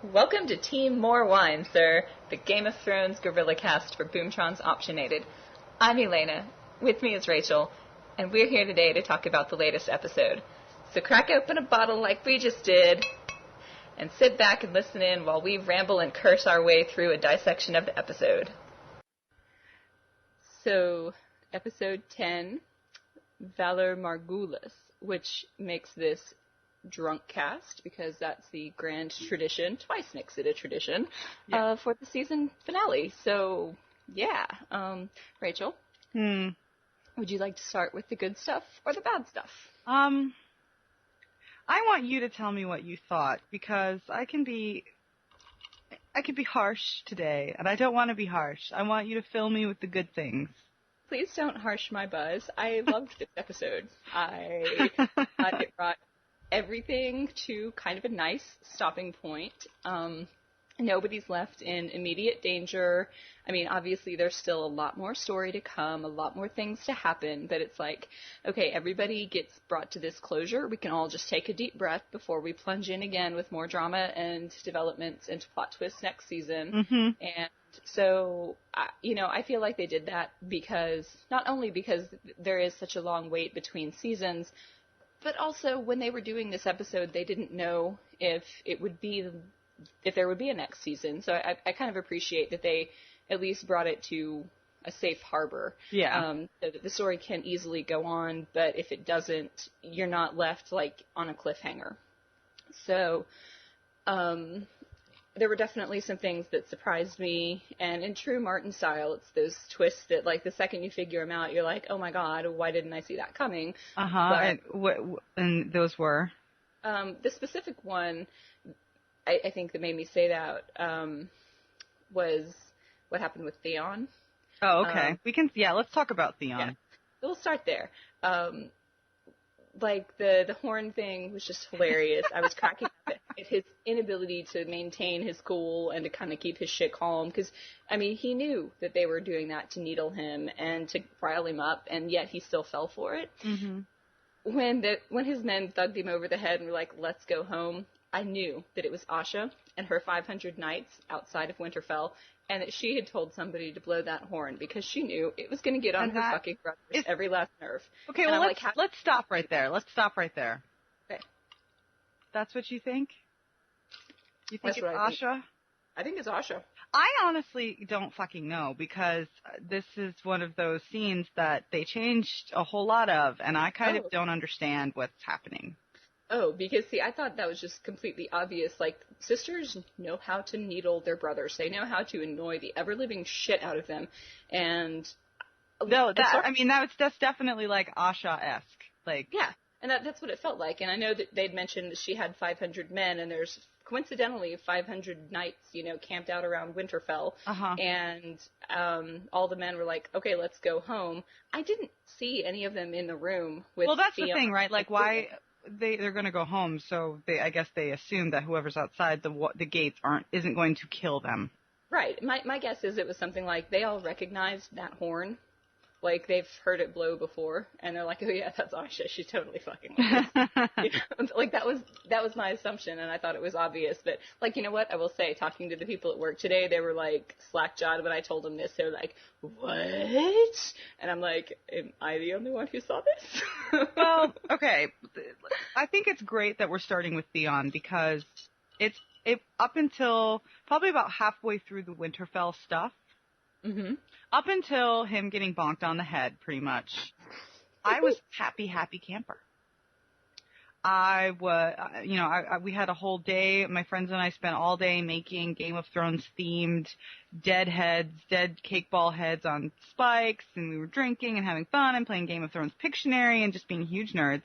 Welcome to Team More Wine, sir, the Game of Thrones Gorilla Cast for Boomtron's Optionated. I'm Elena, with me is Rachel, and we're here today to talk about the latest episode. So crack open a bottle like we just did, and sit back and listen in while we ramble and curse our way through a dissection of the episode. So, episode 10, Valar Morghulis, which makes this Drunkcast, because that's the grand tradition, twice makes it a tradition, for the season finale. So, yeah. Rachel? Would you like to start with the good stuff or the bad stuff? I want you to tell me what you thought, because I can be harsh today, and I don't want to be harsh. I want you to fill me with the good things. Please don't harsh my buzz. I loved this episode. I thought it brought everything to kind of a nice stopping point. Nobody's left in immediate danger. I mean, obviously there's still a lot more story to come, a lot more things to happen, but it's like, okay, everybody gets brought to this closure. We can all just take a deep breath before we plunge in again with more drama and developments and plot twists next season. Mm-hmm. And so, I feel like they did that because, not only because there is such a long wait between seasons, but also when they were doing this episode, they didn't know if there would be a next season. So I kind of appreciate that they at least brought it to a safe harbor. Yeah. So that the story can easily go on, but if it doesn't, you're not left like on a cliffhanger. So, there were definitely some things that surprised me, and in true Martin style, it's those twists that, like, the second you figure them out, you're like, oh my god, why didn't I see that coming? And those were? The specific one, I think that made me say that, was what happened with Theon. Oh, okay. Let's talk about Theon. Yeah. We'll start there. Like, the horn thing was just hilarious. I was cracking up at his inability to maintain his cool and to kind of keep his shit calm. Because, I mean, he knew that they were doing that to needle him and to rile him up, and yet he still fell for it. Mm-hmm. When his men thugged him over the head and were like, let's go home, I knew that it was Asha and her 500 knights outside of Winterfell, and that she had told somebody to blow that horn because she knew it was going to get on her fucking brothers every last nerve. Okay, and well, let's stop right there. Okay. That's what you think? You think That's it's Asha? I think it's Asha. I honestly don't fucking know, because this is one of those scenes that they changed a whole lot of, and I kind of don't understand what's happening. Oh, because, see, I thought that was just completely obvious. Like, sisters know how to needle their brothers. They know how to annoy the ever-living shit out of them. And... No, that's definitely, like, Asha-esque. Like... Yeah, and that's what it felt like. And I know that they'd mentioned that she had 500 men, and there's, coincidentally, 500 knights, camped out around Winterfell. Uh-huh. And all the men were like, okay, let's go home. I didn't see any of them in the room with Well, that's Theon. The thing, right? Like, why... They're going to go home, so I guess they assume that whoever's outside the gates isn't going to kill them. Right. My guess is it was something like they all recognized that horn. Like, they've heard it blow before, and they're like, oh yeah, that's Asha, she's totally fucking with us. Like, that was my assumption, and I thought it was obvious, but, like, you know what, I will say, talking to the people at work today, they were, like, slack-jawed when I told them this. They were like, what? And I'm like, am I the only one who saw this? Well, okay, I think it's great that we're starting with Theon, because it up until probably about halfway through the Winterfell stuff, mm-hmm. Up until him getting bonked on the head, pretty much, I was happy camper. We had a whole day. My friends and I spent all day making Game of Thrones themed dead cake ball heads on spikes, and we were drinking and having fun and playing Game of Thrones Pictionary and just being huge nerds.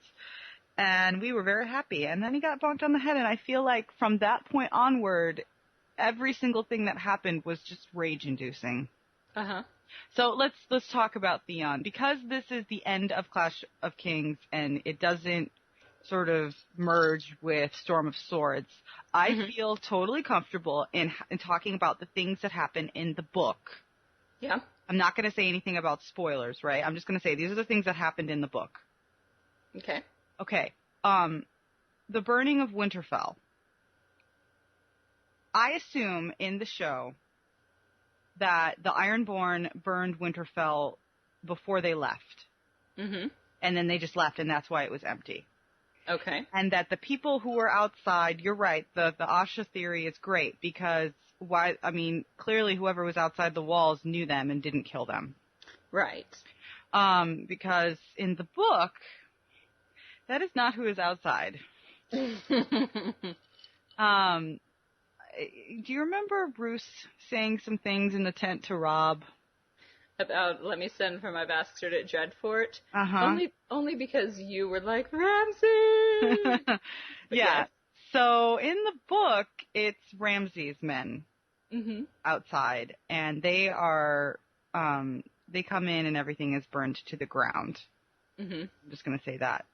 And we were very happy. And then he got bonked on the head, and I feel like from that point onward, every single thing that happened was just rage-inducing. Uh-huh. So let's talk about Theon, because this is the end of Clash of Kings and it doesn't sort of merge with Storm of Swords. I feel totally comfortable in talking about the things that happen in the book. Yeah. I'm not going to say anything about spoilers, right? I'm just going to say these are the things that happened in the book. Okay. Okay. The burning of Winterfell. I assume in the show that the Ironborn burned Winterfell before they left. Mm-hmm. And then they just left, and that's why it was empty. Okay. And that the people who were outside, you're right, the Asha theory is great because clearly whoever was outside the walls knew them and didn't kill them. Right. Because in the book, that is not who is outside. Do you remember Bruce saying some things in the tent to Robb? About, let me send for my bastard at Dreadfort? Uh-huh. Only because you were like, Ramsay! Yeah. Yes. So in the book, it's Ramsay's men outside, and they are, they come in and everything is burned to the ground. Mm-hmm. I'm just going to say that.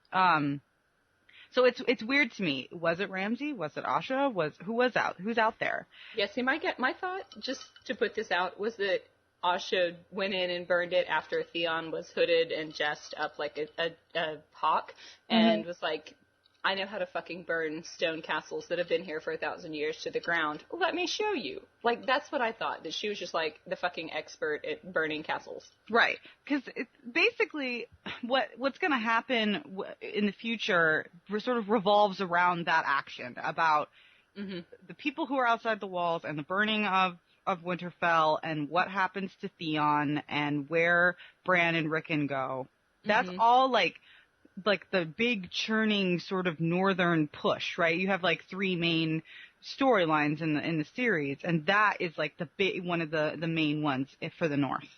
So it's weird to me. Was it Ramsay? Was it Asha? Who's out there? Yeah, see, my thought, just to put this out, was that Asha went in and burned it after Theon was hooded and dressed up like a hawk and was like, I know how to fucking burn stone castles that have been here for 1,000 years to the ground. Let me show you. Like, that's what I thought, that she was just like the fucking expert at burning castles. Right. Because basically what's going to happen in the future sort of revolves around that action about the people who are outside the walls and the burning of Winterfell and what happens to Theon and where Bran and Rickon go. That's all like the big churning sort of northern push, right? You have like 3 main storylines in the series, and that is like one of the main ones for the north.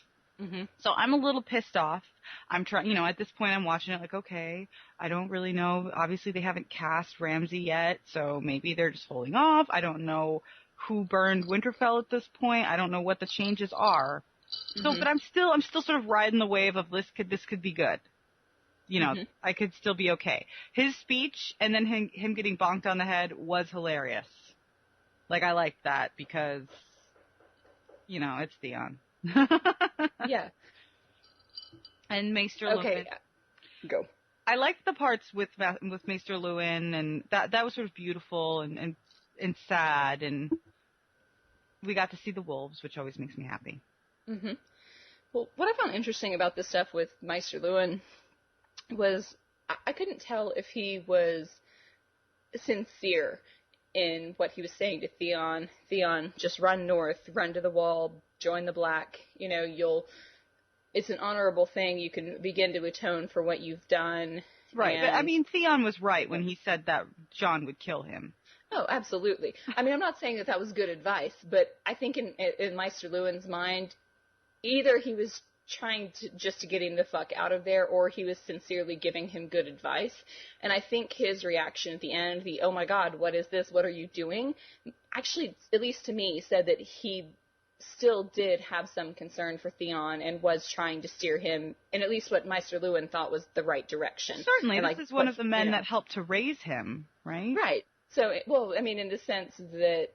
So I'm a little pissed off. I'm trying, at this point I'm watching it like, okay, I don't really know. Obviously they haven't cast Ramsay yet, so maybe they're just holding off. I don't know who burned Winterfell at this point. I don't know what the changes are. So, but I'm still sort of riding the wave of this could be good. I could still be okay. His speech and then him getting bonked on the head was hilarious. Like, I liked that because, it's Theon. Yeah. And Maester Luwin. Okay, go. I liked the parts with Maester Luwin, and that was sort of beautiful and sad, and we got to see the wolves, which always makes me happy. Well, what I found interesting about this stuff with Maester Luwin was I couldn't tell if he was sincere in what he was saying to Theon. Theon, just run north, run to the wall, join the Black. It's an honorable thing. You can begin to atone for what you've done. Right, but Theon was right when he said that Jon would kill him. Oh, absolutely. I'm not saying that was good advice, but I think in Maester Luwin's mind, either he was trying to get him the fuck out of there, or he was sincerely giving him good advice. And I think his reaction at the end, oh my god, what is this? What are you doing? Actually, at least to me, said that he still did have some concern for Theon and was trying to steer him in at least what Maester Luwin thought was the right direction. Certainly, and this is one of the men that helped to raise him, right? Right. So, in the sense that,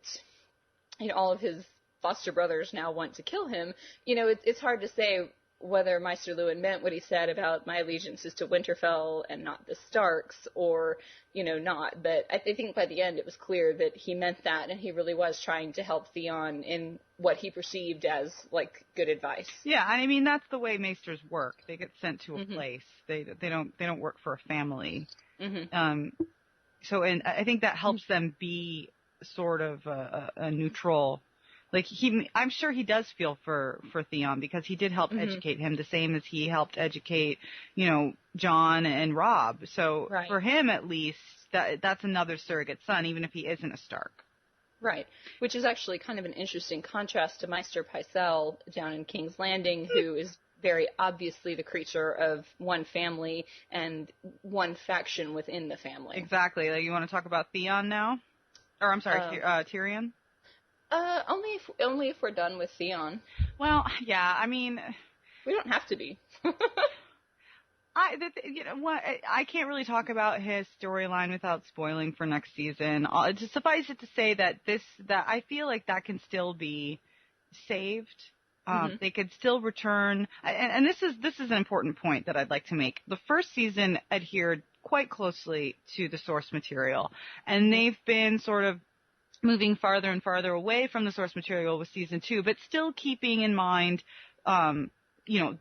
all of his foster brothers now want to kill him, it's hard to say whether Maester Luwin meant what he said about my allegiance is to Winterfell and not the Starks, or, not. But I think by the end it was clear that he meant that, and he really was trying to help Theon in what he perceived as, good advice. Yeah, that's the way Maesters work. They get sent to a place. They don't work for a family. So, and I think that helps them be sort of a neutral. I'm sure he does feel for Theon because he did help educate him the same as he helped educate, Jon and Robb. So for him, at least, that's another surrogate son, even if he isn't a Stark. Right. Which is actually kind of an interesting contrast to Maester Pycelle down in King's Landing, who is very obviously the creature of one family and one faction within the family. Exactly. You want to talk about Theon now? Or, I'm sorry, Tyrion? Only if we're done with Theon. Well, yeah, we don't have to be. I can't really talk about his storyline without spoiling for next season. Just suffice it to say that I feel like that can still be saved. They could still return, and this is an important point that I'd like to make. The first season adhered quite closely to the source material, and they've been sort of moving farther and farther away from the source material with season 2, but still keeping in mind, the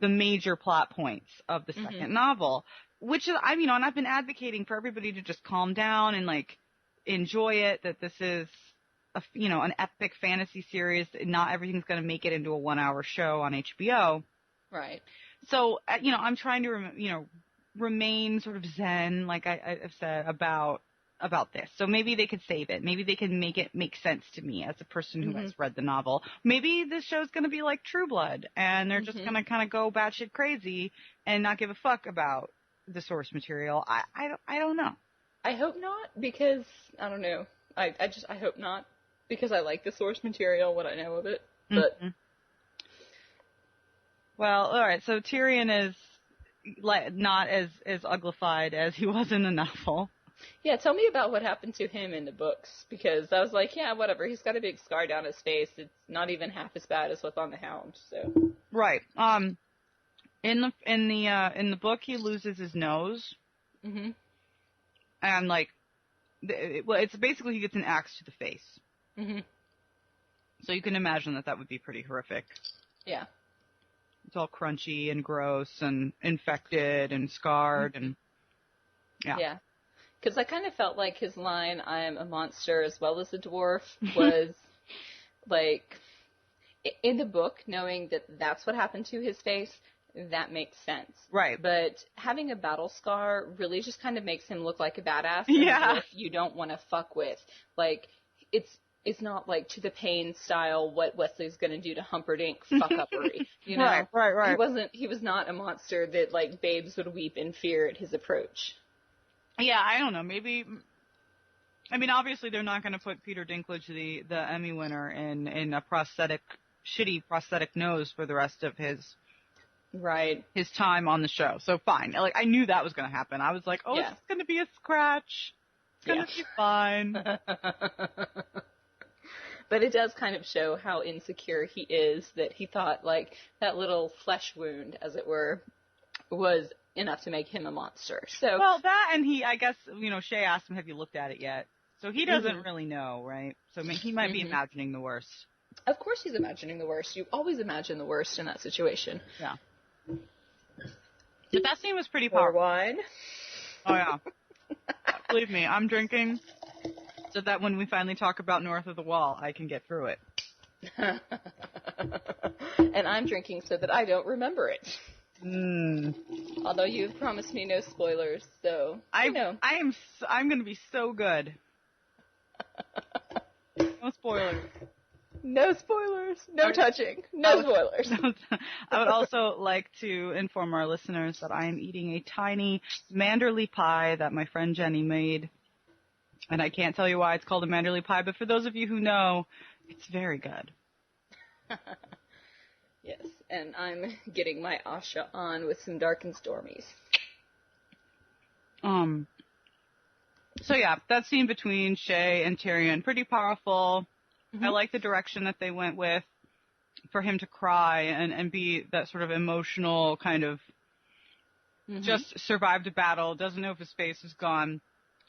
major plot points of the second novel, which is, and I've been advocating for everybody to just calm down and like enjoy it, that this is an epic fantasy series. Not everything's going to make it into a 1-hour show on HBO. Right. So, I'm trying to, remain sort of zen, like I've said, about this. So maybe they could save it. Maybe they can make it make sense to me as a person who has read the novel. Maybe this show's going to be like True Blood, and they're just going to kind of go batshit crazy and not give a fuck about the source material. I don't know. I hope not, because, I don't know. I hope not, because I like the source material, what I know of it. But Well, all right. So Tyrion is not as uglified as he was in the novel. Yeah, tell me about what happened to him in the books, because I was like, yeah, whatever. He's got a big scar down his face. It's not even half as bad as what's on the Hound. So right. In the book, he loses his nose. And like, it's basically he gets an axe to the face. So you can imagine that would be pretty horrific. Yeah. It's all crunchy and gross and infected and scarred and yeah. Yeah. Because I kind of felt like his line, "I am a monster as well as a dwarf," was like, in the book, knowing that that's what happened to his face, that makes sense. Right. But having a battle scar really just kind of makes him look like a badass. Yeah. You don't want to fuck with. Like, it's not like To the Pain style what Wesley's going to do to Humperdinck fuck-uppery. You know? Right. He was not a monster that, like, babes would weep in fear at his approach. Yeah, I don't know. Maybe, obviously they're not going to put Peter Dinklage, the Emmy winner, in a shitty prosthetic nose for the rest of his time on the show. So fine. Like, I knew that was going to happen. I was like, it's going to be a scratch. It's going to be fine. But it does kind of show how insecure he is, that he thought, like, that little flesh wound, as it were, was enough to make him a monster. So well, that, and I guess, Shay asked him, have you looked at it yet? So he doesn't really know, right? So he might be imagining the worst. Of course he's imagining the worst. You always imagine the worst in that situation. Yeah. But that scene was pretty powerful. More wine? Oh, yeah. Believe me, I'm drinking so that when we finally talk about North of the Wall, I can get through it. And I'm drinking so that I don't remember it. Mm. Although you've promised me no spoilers, so I'm going to be so good. No spoilers. No spoilers. No touching. No spoilers. I would also like to inform our listeners that I am eating a tiny manderly pie that my friend Jenny made. And I can't tell you why it's called a manderly pie, but for those of you who know, it's very good. Yes, and I'm getting my Asha on with some Dark and Stormies. So yeah, that scene between Shay and Tyrion, pretty powerful. I like the direction that they went with for him to cry and be that sort of emotional kind of just survived a battle, doesn't know if his face is gone,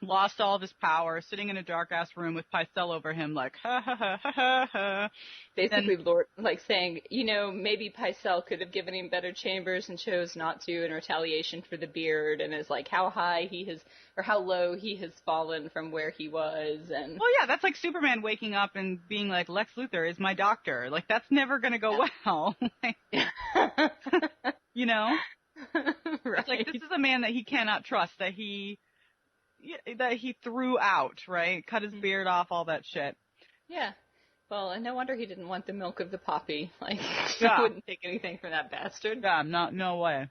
lost all of his power, sitting in a dark-ass room with Pycelle over him like, ha, ha, ha, ha, ha, ha. Basically, Lord, like saying, maybe Pycelle could have given him better chambers and chose not to in retaliation for the beard, and is like how high he has, or how low he has fallen from where he was. And well, yeah, that's like Superman waking up and being like, Lex Luthor is my doctor. Like, that's never going to go well. Right. It's like, this is a man that he cannot trust, that he threw out, right? Cut his beard off, all that shit. Yeah. Well, and no wonder he didn't want the milk of the poppy. Like, yeah. He wouldn't take anything from that bastard. Yeah, no way.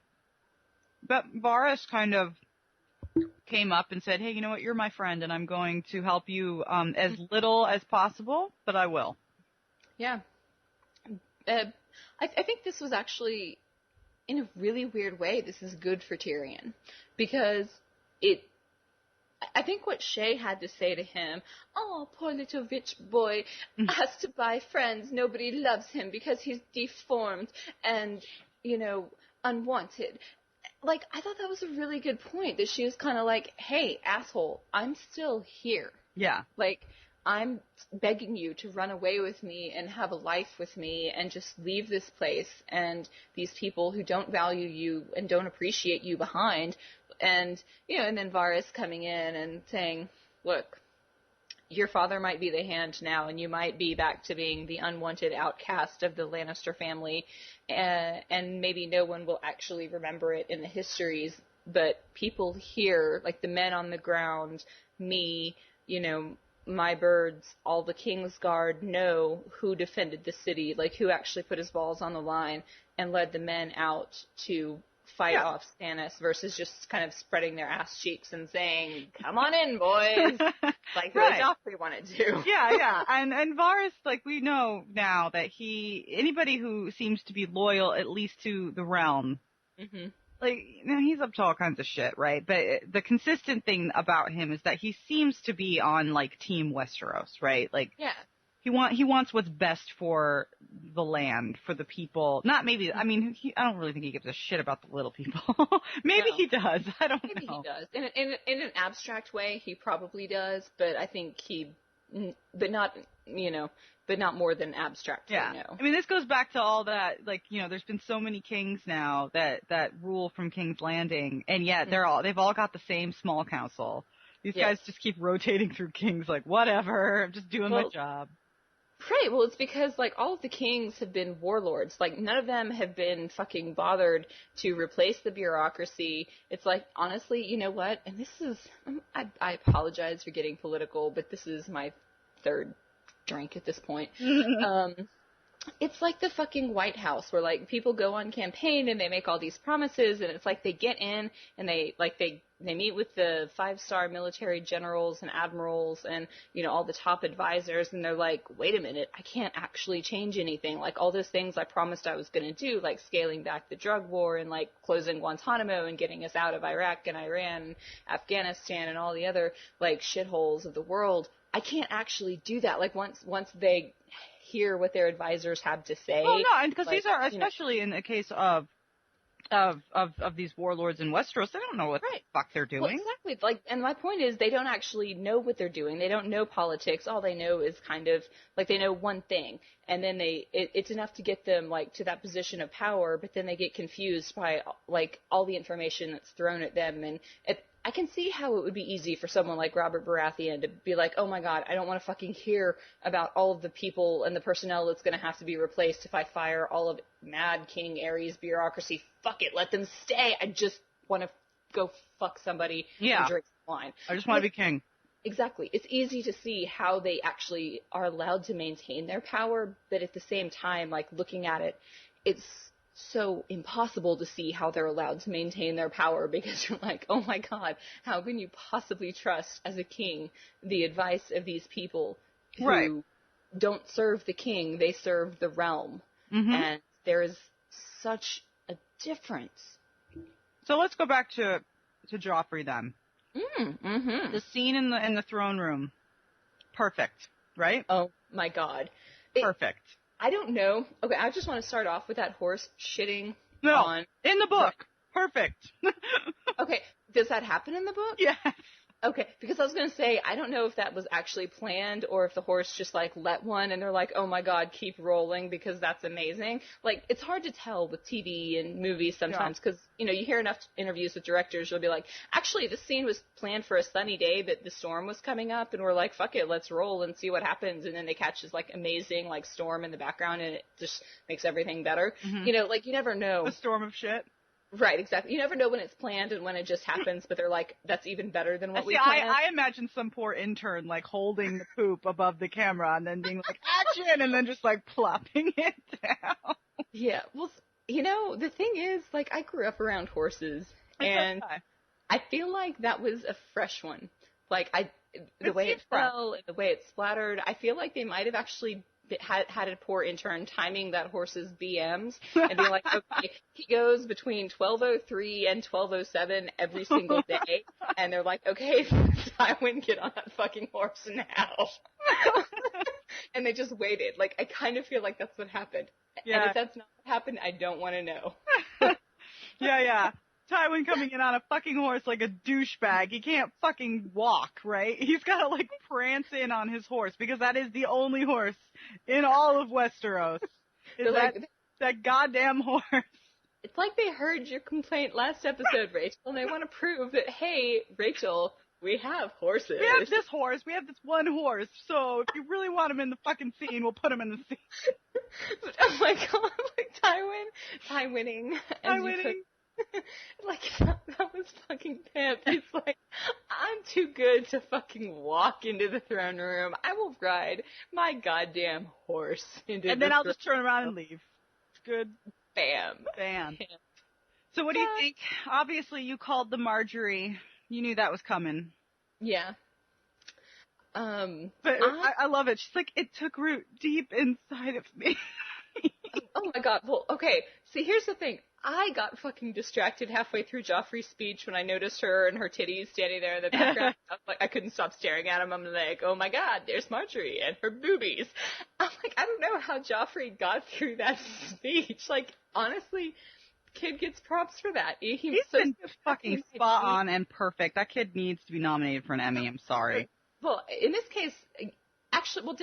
But Varys kind of came up and said, hey, you know what, you're my friend, and I'm going to help you as little as possible, but I will. Yeah. I think this was actually, in a really weird way, this is good for Tyrion. Because I think what Shay had to say to him, oh, poor little rich boy has to buy friends. Nobody loves him because he's deformed and, unwanted. Like, I thought that was a really good point, that she was kind of like, hey, asshole, I'm still here. Yeah. Like, I'm begging you to run away with me and have a life with me and just leave this place and these people who don't value you and don't appreciate you behind. And, and then Varys coming in and saying, look, your father might be the hand now, and you might be back to being the unwanted outcast of the Lannister family, and maybe no one will actually remember it in the histories, but people here, like the men on the ground, me, my birds, all the Kingsguard know who defended the city, like who actually put his balls on the line and led the men out to fight off Stannis versus just kind of spreading their ass cheeks and saying, come on in, boys, like the way Joffrey wanted to. Yeah. And Varys, like, we know now that anybody who seems to be loyal at least to the realm, like, he's up to all kinds of shit, right? But the consistent thing about him is that he seems to be on, like, Team Westeros, right? Like, he wants what's best for the land, for the people. Not maybe, I mean, I don't really think he gives a shit about the little people. Maybe he does. I don't know. Maybe he does. In an abstract way, he probably does, but I think but not more than abstract. Yeah. No. I mean, this goes back to all that, like, there's been so many kings now that rule from King's Landing, and yet they've all got the same small council. These guys just keep rotating through kings like, whatever, I'm just doing my job. Right, well, it's because, like, all of the kings have been warlords. Like, none of them have been fucking bothered to replace the bureaucracy. It's like, honestly, you know what? And this is, I apologize for getting political, but this is my third drink at this point. It's like the fucking White House where, like, people go on campaign and they make all these promises, and it's like they get in and they meet with the 5-star military generals and admirals and, all the top advisors, and they're like, wait a minute, I can't actually change anything. Like, all those things I promised I was going to do, like scaling back the drug war and, like, closing Guantanamo and getting us out of Iraq and Iran and Afghanistan and all the other, like, shitholes of the world, I can't actually do that. Like, once they hear what their advisors have to say. Well, no, and because these are, especially in the case of these warlords in Westeros, they don't know what the fuck they're doing. Well, exactly. Like, and my point is, they don't actually know what they're doing. They don't know politics. All they know is kind of like they know one thing, and then it's enough to get them like to that position of power. But then they get confused by like all the information that's thrown at them, and I can see how it would be easy for someone like Robert Baratheon to be like, oh my god, I don't want to fucking hear about all of the people and the personnel that's going to have to be replaced if I fire all of Mad King Aerys bureaucracy. Fuck it, let them stay. I just want to go fuck somebody and drink some wine. I just want to be king. Exactly. It's easy to see how they actually are allowed to maintain their power, but at the same time, like looking at it, it's so impossible to see how they're allowed to maintain their power because you're like, oh my god, how can you possibly trust as a king the advice of these people who don't serve the king, they serve the realm. And there is such a difference. So let's go back to Joffrey then. The scene in the throne room. Perfect, right? Oh my god. Perfect. I don't know. Okay, I just want to start off with that horse shitting on... in the book. Perfect. Okay, does that happen in the book? Yes. Okay, because I was going to say, I don't know if that was actually planned or if the horse just, like, let one and they're like, oh my god, keep rolling because that's amazing. Like, it's hard to tell with TV and movies sometimes because, you hear enough interviews with directors, you'll be like, actually, this scene was planned for a sunny day, but the storm was coming up and we're like, fuck it, let's roll and see what happens. And then they catch this, like, amazing, like, storm in the background and it just makes everything better. Like, you never know. A storm of shit. Right, exactly. You never know when it's planned and when it just happens, but they're like, that's even better than what we planned. I imagine some poor intern, like, holding the poop above the camera and then being like, action, and then just, like, plopping it down. Yeah, well, the thing is, like, I grew up around horses, and I feel like that was a fresh one. Like, the way it fell, and the way it splattered, I feel like they might have actually had a poor intern timing that horse's BMs and being like, okay, he goes between 12:03 and 12:07 every single day, and they're like, okay, Tywin, get on that fucking horse now. And they just waited. Like, I kind of feel like that's what happened. Yeah. And if that's not what happened, I don't want to know. Yeah. Tywin coming in on a fucking horse like a douchebag. He can't fucking walk, right? He's gotta like prance in on his horse because that is the only horse in all of Westeros. Is that goddamn horse. It's like they heard your complaint last episode, Rachel, and they want to prove that, hey, Rachel, we have horses. We have this horse. We have this one horse. So if you really want him in the fucking scene, we'll put him in the scene. But, oh my god, like Tywinning. Like, that was fucking pimp. He's like, I'm too good to fucking walk into the throne room. I will ride my goddamn horse into and then I'll just turn around and leave. It's good. Bam. So what do you think? Obviously, you called the Marjorie. You knew that was coming. Yeah. But I love it. She's like, it took root deep inside of me. Oh my god. Well, okay. See, here's the thing. I got fucking distracted halfway through Joffrey's speech when I noticed her and her titties standing there in the background. I couldn't stop staring at them. I'm like, oh my god, there's Marjorie and her boobies. I'm like, I don't know how Joffrey got through that speech. Like, honestly, kid gets props for that. He's so been fucking spot on and perfect. That kid needs to be nominated for an Emmy. I'm sorry. Well, in this case, actually, well,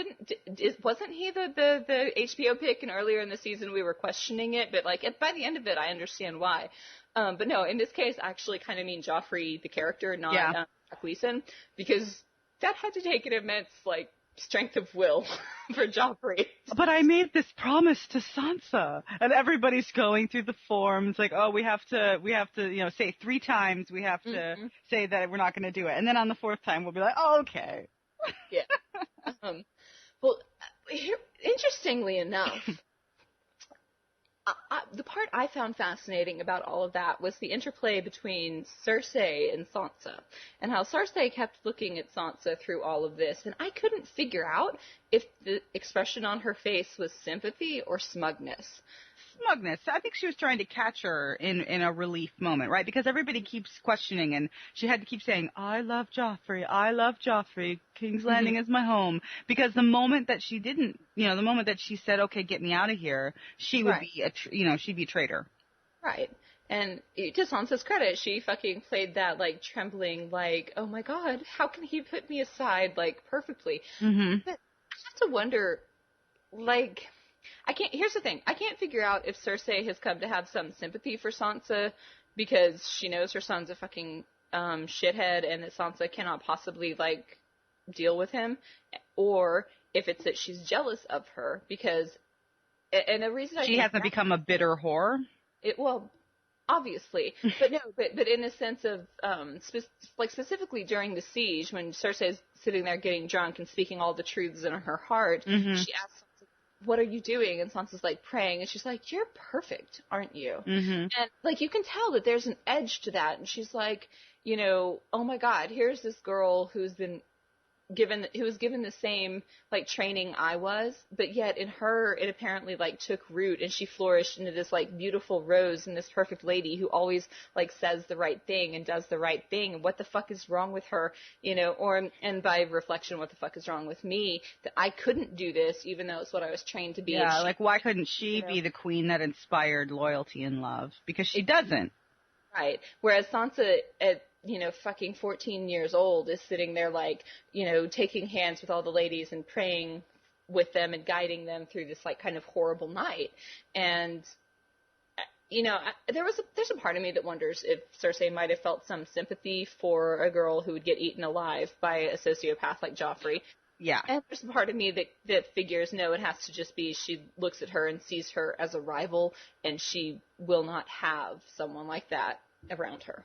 wasn't he the HBO pick? And earlier in the season, we were questioning it, but like by the end of it, I understand why. But no, in this case, I actually kind of mean Joffrey, the character, not Jack Leeson, because that had to take an immense like strength of will for Joffrey. But I made this promise to Sansa, and everybody's going through the forms like, oh, we have to, say 3 times. We have to say that we're not going to do it, and then on the 4th time, we'll be like, oh, okay. Yeah. Well, interestingly enough, the part I found fascinating about all of that was the interplay between Cersei and Sansa, and how Cersei kept looking at Sansa through all of this, and I couldn't figure out if the expression on her face was sympathy or smugness. Smugness. I think she was trying to catch her in a relief moment, right? Because everybody keeps questioning, and she had to keep saying, I love Joffrey, King's Landing is my home. Because the moment that she didn't, the moment that she said, okay, get me out of here, she would be she'd be a traitor. Right. And to Sansa's credit, she fucking played that, like, trembling, like, oh my god, how can he put me aside, like, perfectly? Mm-hmm. But I have to wonder, like, here's the thing. I can't figure out if Cersei has come to have some sympathy for Sansa because she knows her son's a fucking shithead and that Sansa cannot possibly, like, deal with him, or if it's that she's jealous of her because, and the reason she hasn't become a bitter whore. Well, obviously, but no, but in the sense of, specifically during the siege when Cersei's sitting there getting drunk and speaking all the truths in her heart, she asks, what are you doing? And Sansa's like praying, and she's like, you're perfect, aren't you? Mm-hmm. And like you can tell that there's an edge to that, and she's like, oh my god, here's this girl who was given the same like training I was, but yet in her it apparently like took root and she flourished into this like beautiful rose and this perfect lady who always like says the right thing and does the right thing. And what the fuck is wrong with her, and by reflection, what the fuck is wrong with me that I couldn't do this even though it's what I was trained to be. Yeah, like why couldn't she be the queen that inspired loyalty and love? Because she doesn't. Right. Whereas Sansa at fucking 14 years old is sitting there like, taking hands with all the ladies and praying with them and guiding them through this like kind of horrible night. And, there's a part of me that wonders if Cersei might have felt some sympathy for a girl who would get eaten alive by a sociopath like Joffrey. Yeah. And there's a part of me that figures, no, it has to just be she looks at her and sees her as a rival and she will not have someone like that around her.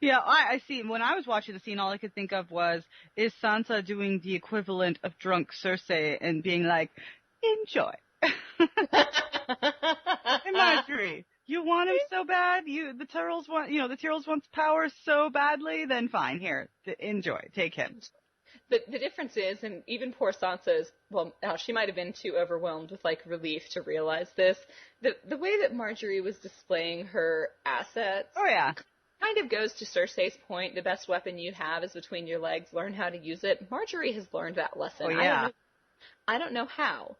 Yeah, I see. When I was watching the scene, all I could think of was, is Sansa doing the equivalent of drunk Cersei and being like, enjoy. Hey, Marjorie, you want him so bad? The Tyrells wants power so badly? Then fine, here, enjoy, take him. But the difference is, and even poor Sansa is, she might have been too overwhelmed with, like, relief to realize this. The way that Marjorie was displaying her assets. Oh, yeah. Kind of goes to Cersei's point, the best weapon you have is between your legs, learn how to use it. Marjorie has learned that lesson. Oh, yeah. I don't know how,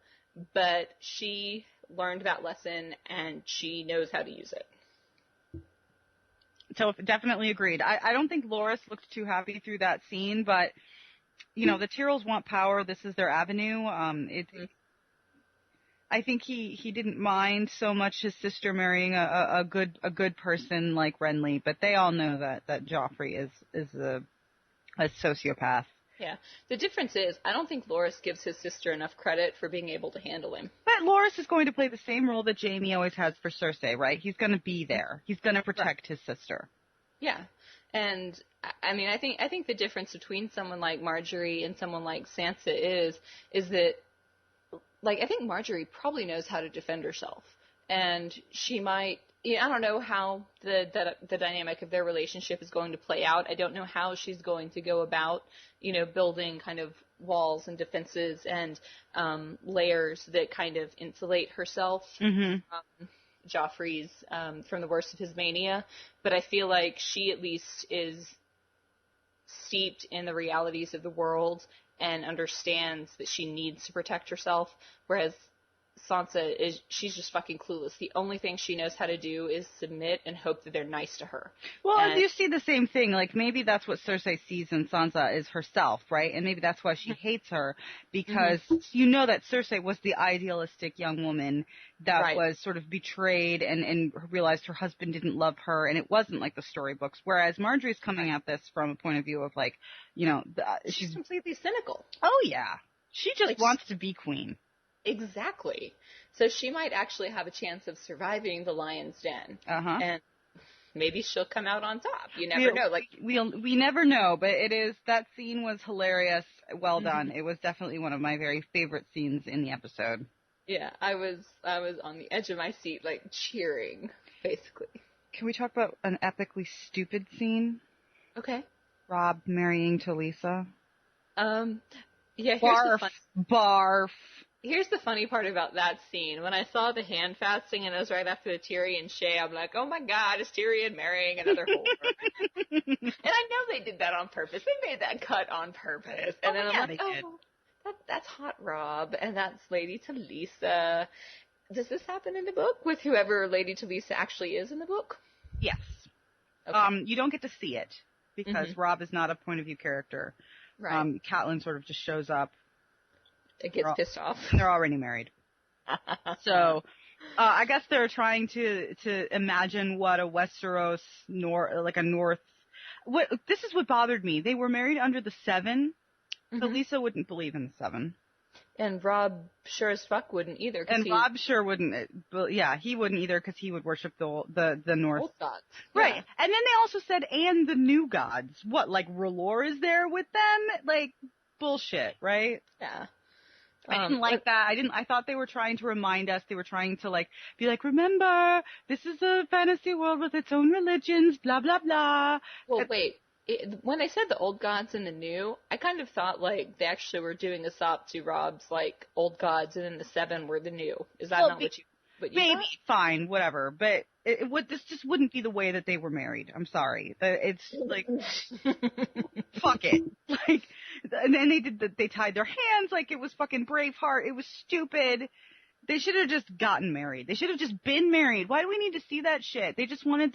but she learned that lesson and she knows how to use it. So definitely agreed. I don't think Loras looked too happy through that scene, but the Tyrells want power. This is their avenue. I think he didn't mind so much his sister marrying a good person like Renly, but they all know that Joffrey is a sociopath. Yeah. The difference is, I don't think Loras gives his sister enough credit for being able to handle him. But Loras is going to play the same role that Jaime always has for Cersei, right? He's going to be there. He's going to protect his sister. Yeah. And I mean, I think the difference between someone like Marjorie and someone like Sansa is that, like, I think Marjorie probably knows how to defend herself, and she might. I don't know how the dynamic of their relationship is going to play out. I don't know how she's going to go about, building kind of walls and defenses and layers that kind of insulate herself from Joffrey's, from the worst of his mania. But I feel like she at least is steeped in the realities of the world and understands that she needs to protect herself, whereas Sansa she's just fucking clueless. The only thing she knows how to do is submit and hope that they're nice to her. Well, you see the same thing. Like, maybe that's what Cersei sees in Sansa is herself, right? And maybe that's why she hates her, because that Cersei was the idealistic young woman that was sort of betrayed and realized her husband didn't love her, and it wasn't like the storybooks. Whereas Marjorie's coming at this from a point of view of, like, she's completely cynical. Oh, yeah. She just wants to be queen. Exactly. So she might actually have a chance of surviving the lion's den. And maybe she'll come out on top. You never know. Like, we never know, but that scene was hilarious. Well done. It was definitely one of my very favorite scenes in the episode. Yeah, I was on the edge of my seat, like, cheering, basically. Can we talk about an epically stupid scene? Okay. Robb marrying Talisa. Yeah, Barf. Here's the funny part about that scene. When I saw the hand fasting and it was right after the Tyrion Shay, I'm like, oh my god, is Tyrion marrying another whore? And I know they did that on purpose. They made that cut on purpose. And then I'm like, that's Hot Robb, and that's Lady Talisa. Does this happen in the book with whoever Lady Talisa actually is in the book? Yes. Okay. You don't get to see it because Robb is not a point of view character. Right. Catelyn sort of just shows up. It gets pissed off. They're already married. So, I guess they're trying to imagine what a Westeros north. This is what bothered me. They were married under the Seven. Talisa wouldn't believe in the Seven. And Robb sure as fuck wouldn't either. And Robb sure wouldn't. Yeah, he wouldn't either because he would worship the North. Old gods. Right. Yeah. And then they also said, and the new gods. What, like R'hllor is there with them? Like, bullshit, right? Yeah. I didn't like that. I thought they were trying to remind us. They were trying to, like, be like, remember, this is a fantasy world with its own religions, blah, blah, blah. Well, wait. When they said the old gods and the new, I kind of thought, like, they actually were doing a sop to Robb's, like, old gods, and then the Seven were the new. Is that not what you maybe, thought? fine, whatever. But this just wouldn't be the way that they were married. I'm sorry. It's, like, fuck it. Like, and then they tied their hands like it was fucking Braveheart. It was stupid. They should have just gotten married. They should have just been married. Why do we need to see that shit? They just wanted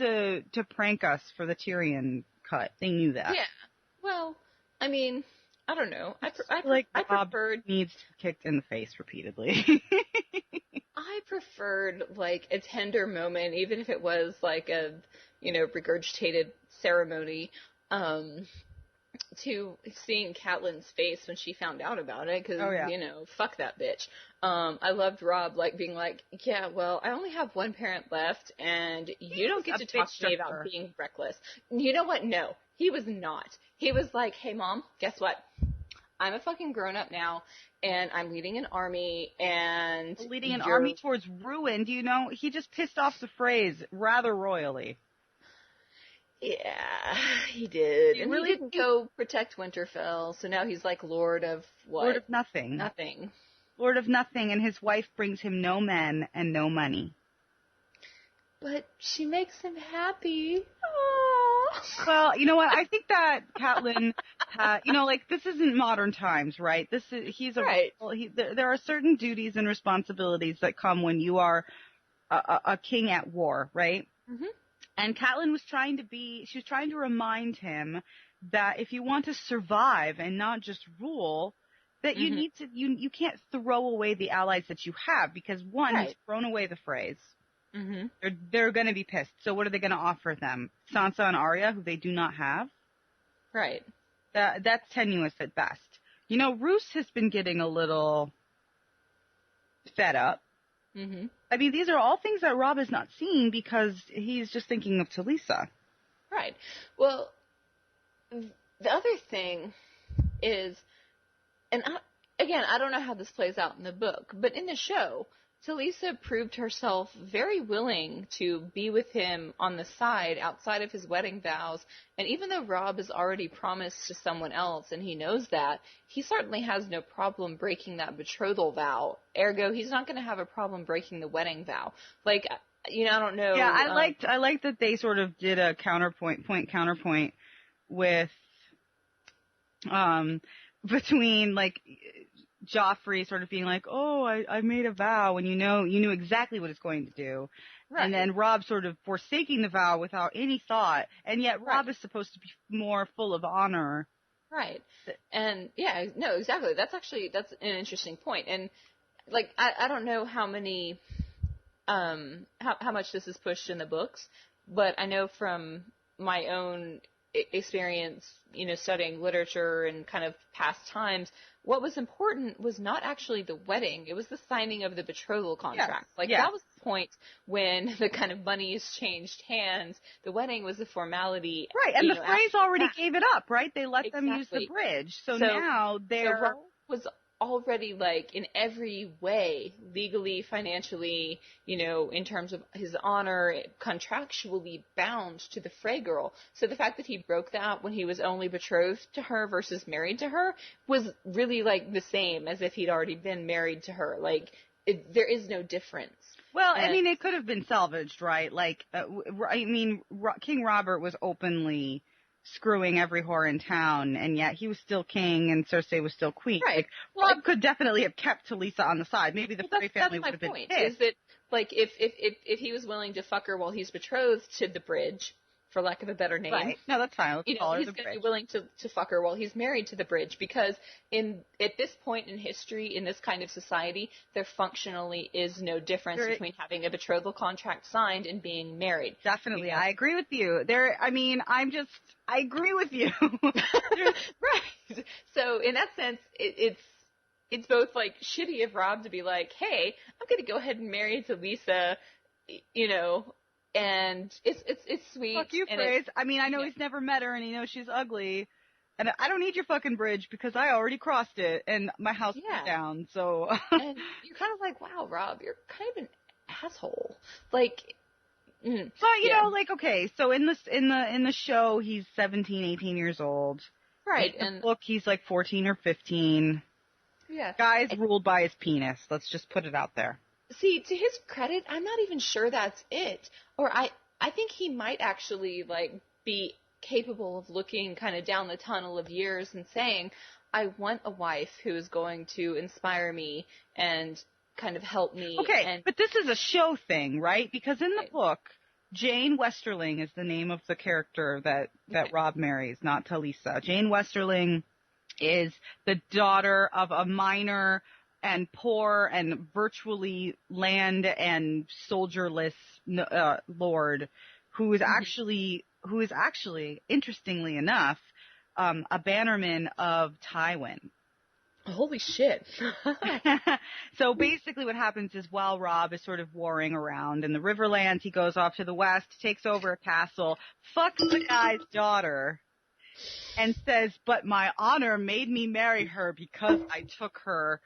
to prank us for the Tyrion cut. They knew that. Yeah. Well, I mean, I don't know. I preferred needs to be kicked in the face repeatedly. I preferred, like, a tender moment, even if it was like a, regurgitated ceremony, to seeing Catelyn's face when she found out about it, because, fuck that bitch. I loved Robb, like, being like, yeah, well, I only have one parent left, and you don't get to talk to me about being reckless. You know what? No, he was not. He was like, hey, Mom, guess what? I'm a fucking grown-up now, and I'm leading an army, and... Leading an army towards ruin, do you know? He just pissed off the phrase rather royally. Yeah, he did. He didn't go protect Winterfell, so now he's like Lord of what? Lord of nothing. Nothing. Lord of nothing, and his wife brings him no men and no money. But she makes him happy. Aww. Well, you know what? I think that Catelyn, this isn't modern times, right? There are certain duties and responsibilities that come when you are a king at war, right? Mm-hmm. And Catelyn was trying to remind him that if you want to survive and not just rule, that you need to, you can't throw away the allies that you have, because one, he's thrown away the Freys. They're going to be pissed. So what are they going to offer them? Sansa and Arya, who they do not have? Right. That's tenuous at best. You know, Roose has been getting a little fed up. I mean, these are all things that Robb is not seeing because he's just thinking of Talisa. Right. Well, the other thing is, and I don't know how this plays out in the book, but in the show, Talisa proved herself very willing to be with him on the side outside of his wedding vows. And even though Robb has already promised to someone else and he knows that, he certainly has no problem breaking that betrothal vow. Ergo, he's not going to have a problem breaking the wedding vow. Like, you know, I don't know. Yeah, I liked that they sort of did a counterpoint with, between, like, Joffrey sort of being like, oh, I made a vow, and you knew exactly what it's going to do. Right. And then Robb sort of forsaking the vow without any thought, and yet Robb is supposed to be more full of honor. Right. And, yeah, no, exactly. That's an interesting point. And, like, I don't know how many, how much this is pushed in the books, but I know from my own experience, you know, studying literature and kind of past times, what was important was not actually the wedding. It was the signing of the betrothal contract. That was the point when the kind of monies changed hands. The wedding was a formality. Right, and the Freys already gave it up, right? They let them use the bridge. So now they're... Robb was already, like, in every way, legally, financially, you know, in terms of his honor, contractually bound to the Frey girl. So the fact that he broke that when he was only betrothed to her versus married to her was really, like, the same as if he'd already been married to her. Like, there is no difference. Well, I mean, it could have been salvaged, right? Like, King Robert was openly screwing every whore in town, and yet he was still king and Cersei was still queen. Right. Like, Robb could definitely have kept Talisa on the side. Maybe the Frey family would have been pissed. Is that, like, if he was willing to fuck her while he's betrothed to the bridge, for lack of a better name. Right. No, that's fine. He's going to be willing to fuck her while he's married to the bridge, because at this point in history, in this kind of society, there functionally is no difference between having a betrothal contract signed and being married. Definitely. You know? I agree with you. I agree with you. Right. So in that sense, it's both, like, shitty of Robb to be like, hey, I'm going to go ahead and marry Talisa, you know, and it's sweet. Fuck you, Freys. I mean, I know he's never met her and he knows she's ugly. And I don't need your fucking bridge because I already crossed it and my house is down, so. And you're kind of like, wow, Robb, you're kind of an asshole. Like, but you know, like, okay, so in the show, he's 17, 18 years old. Right. In the book, he's like 14 or 15. Yeah. Guy's ruled by his penis. Let's just put it out there. See, to his credit, I'm not even sure that's it. Or I think he might actually, like, be capable of looking kind of down the tunnel of years and saying, I want a wife who is going to inspire me and kind of help me. Okay, but this is a show thing, right? Because in the book, Jane Westerling is the name of the character that Robb marries, not Talisa. Jane Westerling is the daughter of a miner and poor and virtually land and soldierless lord who is actually, interestingly enough, a bannerman of Tywin. Holy shit. So basically what happens is while Robb is sort of warring around in the Riverlands, he goes off to the west, takes over a castle, fucks the guy's daughter, and says, but my honor made me marry her because I took her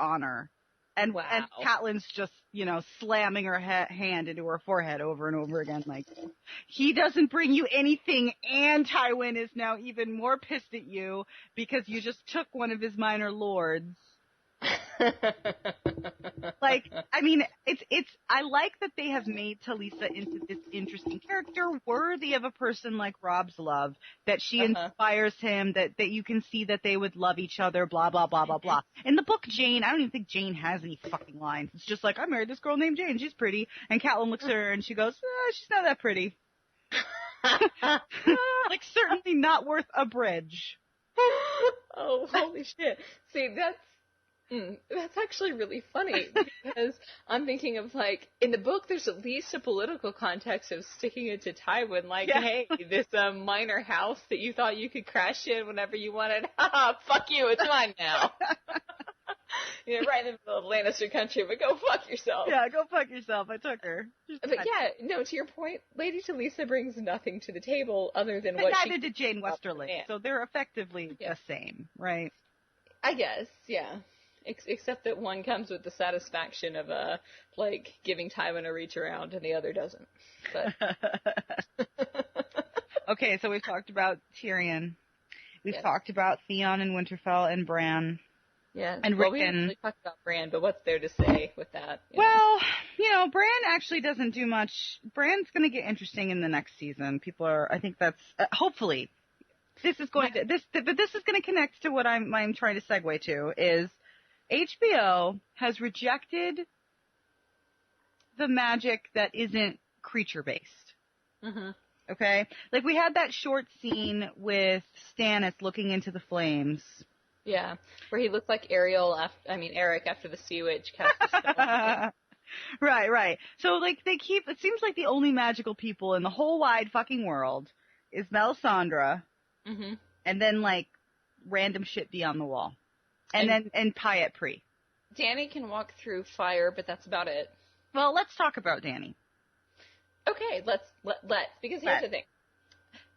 honor. And, wow. And Catelyn's just, you know, slamming her hand into her forehead over and over again. Like, he doesn't bring you anything, and Tywin is now even more pissed at you because you just took one of his minor lords. Like, I mean, I like that they have made Talisa into this interesting character, worthy of a person like Rob's love, that she inspires him, that you can see that they would love each other, blah, blah, blah, blah, blah. In the book, Jane, I don't even think Jane has any fucking lines. It's just like, I married this girl named Jane, she's pretty. And Catelyn looks at her and she goes, she's not that pretty. Like, certainly not worth a bridge. Oh, holy shit. See, that's actually really funny, because I'm thinking of, like, in the book, there's at least a political context of sticking it to Tywin, like, hey, this minor house that you thought you could crash in whenever you wanted, fuck you, it's mine now. You know, right in the middle of Lannister country, but go fuck yourself. Yeah, go fuck yourself. I took her. But yeah, no, to your point, Lady Talisa brings nothing to the table other than what neither did Jane Westerling, so they're effectively the same, right? I guess, yeah. Except that one comes with the satisfaction of, like, giving Tywin a reach around and the other doesn't. But. Okay, so we've talked about Tyrion. We've talked about Theon and Winterfell and Bran. Yeah, and well, Rickon. we haven't really talked about Bran, but what's there to say with that? Well, you know, Bran actually doesn't do much. Bran's going to get interesting in the next season. People are, I think that's, hopefully, this is going to, but this is going to connect to what I'm trying to segue to, is HBO has rejected the magic that isn't creature-based. Mm-hmm. Okay? Like, we had that short scene with Stannis looking into the flames. Yeah, where he looked like Eric after the Sea Witch cast a spell. Right. So, like, it seems like the only magical people in the whole wide fucking world is Melisandre, and then, like, random shit beyond the wall. And Pyat Pri. Dany can walk through fire, but that's about it. Well, let's talk about Dany. Okay, let's, because here's the thing.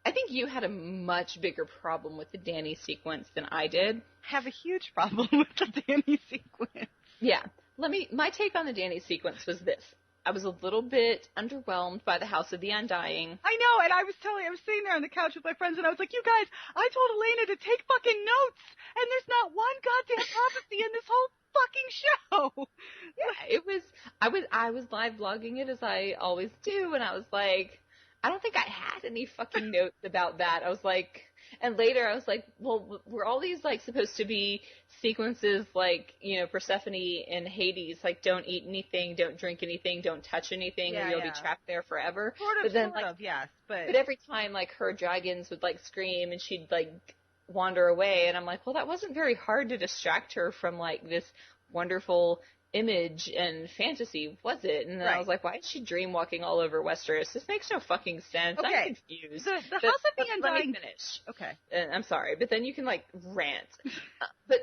I think you had a much bigger problem with the Dany sequence than I did. Have a huge problem with the Dany sequence. Yeah. My take on the Dany sequence was this. I was a little bit underwhelmed by the House of the Undying. I know, and I was sitting there on the couch with my friends, and I was like, you guys, I told Elena to take fucking notes, and there's not one goddamn prophecy in this whole fucking show. Yeah, I was live blogging it as I always do, and I was like, I don't think I had any fucking notes about that. I was like, and later I was like, well, were all these, like, supposed to be sequences like, you know, Persephone and Hades, like, don't eat anything, don't drink anything, don't touch anything, or you'll be trapped there forever. Yes. But every time, like, her dragons would, like, scream and she'd, like, wander away, and I'm like, well, that wasn't very hard to distract her from, like, this wonderful image and fantasy, was it? And then I was like, why is she dream walking all over Westeros? This makes no fucking sense. Okay. I'm confused. The House of the Undying. Let me finish. Okay. I'm sorry, but then you can, like, rant. But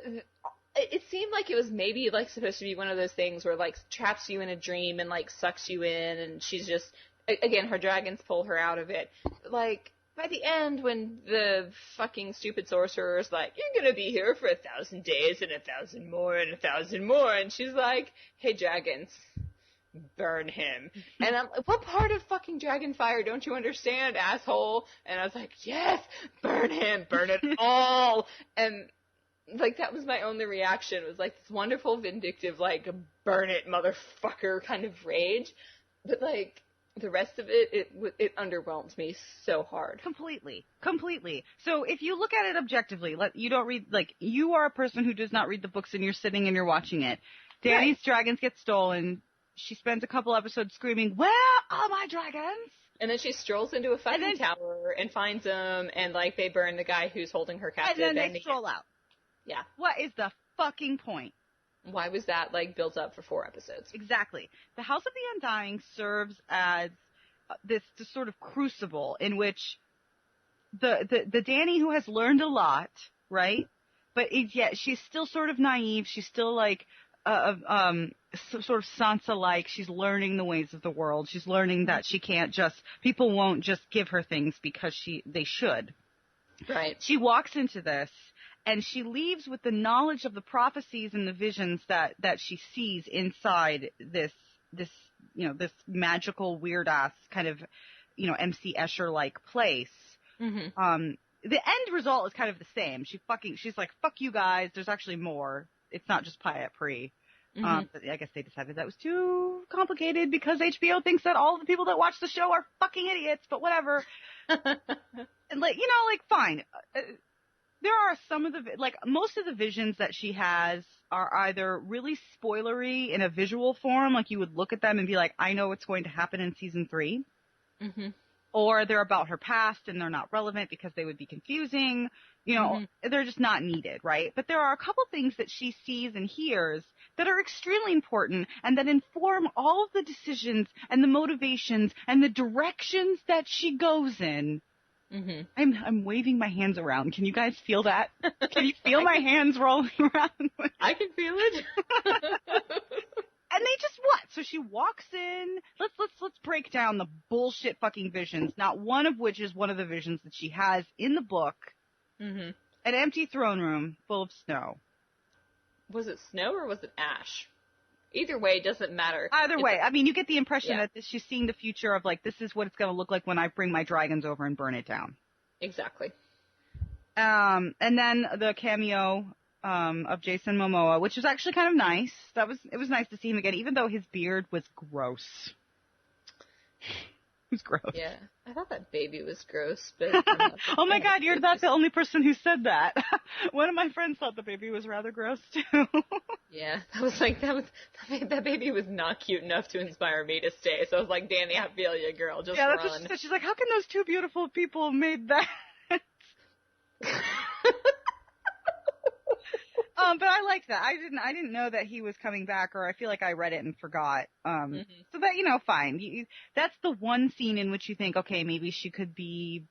it seemed like it was maybe, like, supposed to be one of those things where, like, traps you in a dream and, like, sucks you in, and she's just, again, her dragons pull her out of it. Like, by the end, when the fucking stupid sorcerer's like, you're gonna be here for 1,000 days and 1,000 more and 1,000 more, and she's like, hey, dragons, burn him. And I'm like, what part of fucking dragon fire don't you understand, asshole? And I was like, yes, burn him, burn it all. And, like, that was my only reaction. It was like this wonderful, vindictive, like, burn it, motherfucker kind of rage. But, like, the rest of it underwhelmed me so hard. Completely. So if you look at it objectively, you don't read, like, you are a person who does not read the books and you're sitting and you're watching it. Dany's dragons get stolen. She spends a couple episodes screaming, where are my dragons? And then she strolls into a fucking tower and finds them, and, like, they burn the guy who's holding her captive. And then they stroll out. Yeah. What is the fucking point? Why was that, like, built up for 4 episodes? Exactly. The House of the Undying serves as this sort of crucible in which the Dany who has learned a lot, right? But yet she's still sort of naive. She's still, like, sort of Sansa-like. She's learning the ways of the world. She's learning that she can't people won't just give her things because they should. Right. She walks into this, and she leaves with the knowledge of the prophecies and the visions that she sees inside this magical, weird-ass kind of, you know, MC Escher-like place. Mm-hmm. The end result is kind of the same. She's like, fuck you guys, there's actually more. It's not just Pyat Pri. But I guess they decided that was too complicated because HBO thinks that all the people that watch the show are fucking idiots, but whatever. And fine. There are some of most of the visions that she has are either really spoilery in a visual form, like you would look at them and be like, I know what's going to happen in season 3. Or they're about her past and they're not relevant because they would be confusing. They're just not needed, right? But there are a couple things that she sees and hears that are extremely important and that inform all of the decisions and the motivations and the directions that she goes in. I'm waving my hands around. Can you guys feel that? Can you feel my hands rolling around? I can feel it. And they just what? So she walks in. Let's break down the bullshit fucking visions. Not one of which is one of the visions that she has in the book. An empty throne room full of snow. Was it snow or was it ash? Either way, it doesn't matter. Either way, I mean, you get the impression that she's seeing the future of like, this is what it's going to look like when I bring my dragons over and burn it down. Exactly. And then the cameo of Jason Momoa, which was actually kind of nice. It was nice to see him again, even though his beard was gross. It was gross. Yeah, I thought that baby was gross, but oh my God, you're not the only person who said that. One of my friends thought the baby was rather gross too. Yeah, that baby was not cute enough to inspire me to stay. So I was like, Danny, I feel you, girl. Just run. That's what she said. She's like, how can those two beautiful people have made that? But I liked that. I didn't know that he was coming back, or I feel like I read it and forgot. So that, fine. That's the one scene in which you think, okay, maybe she would be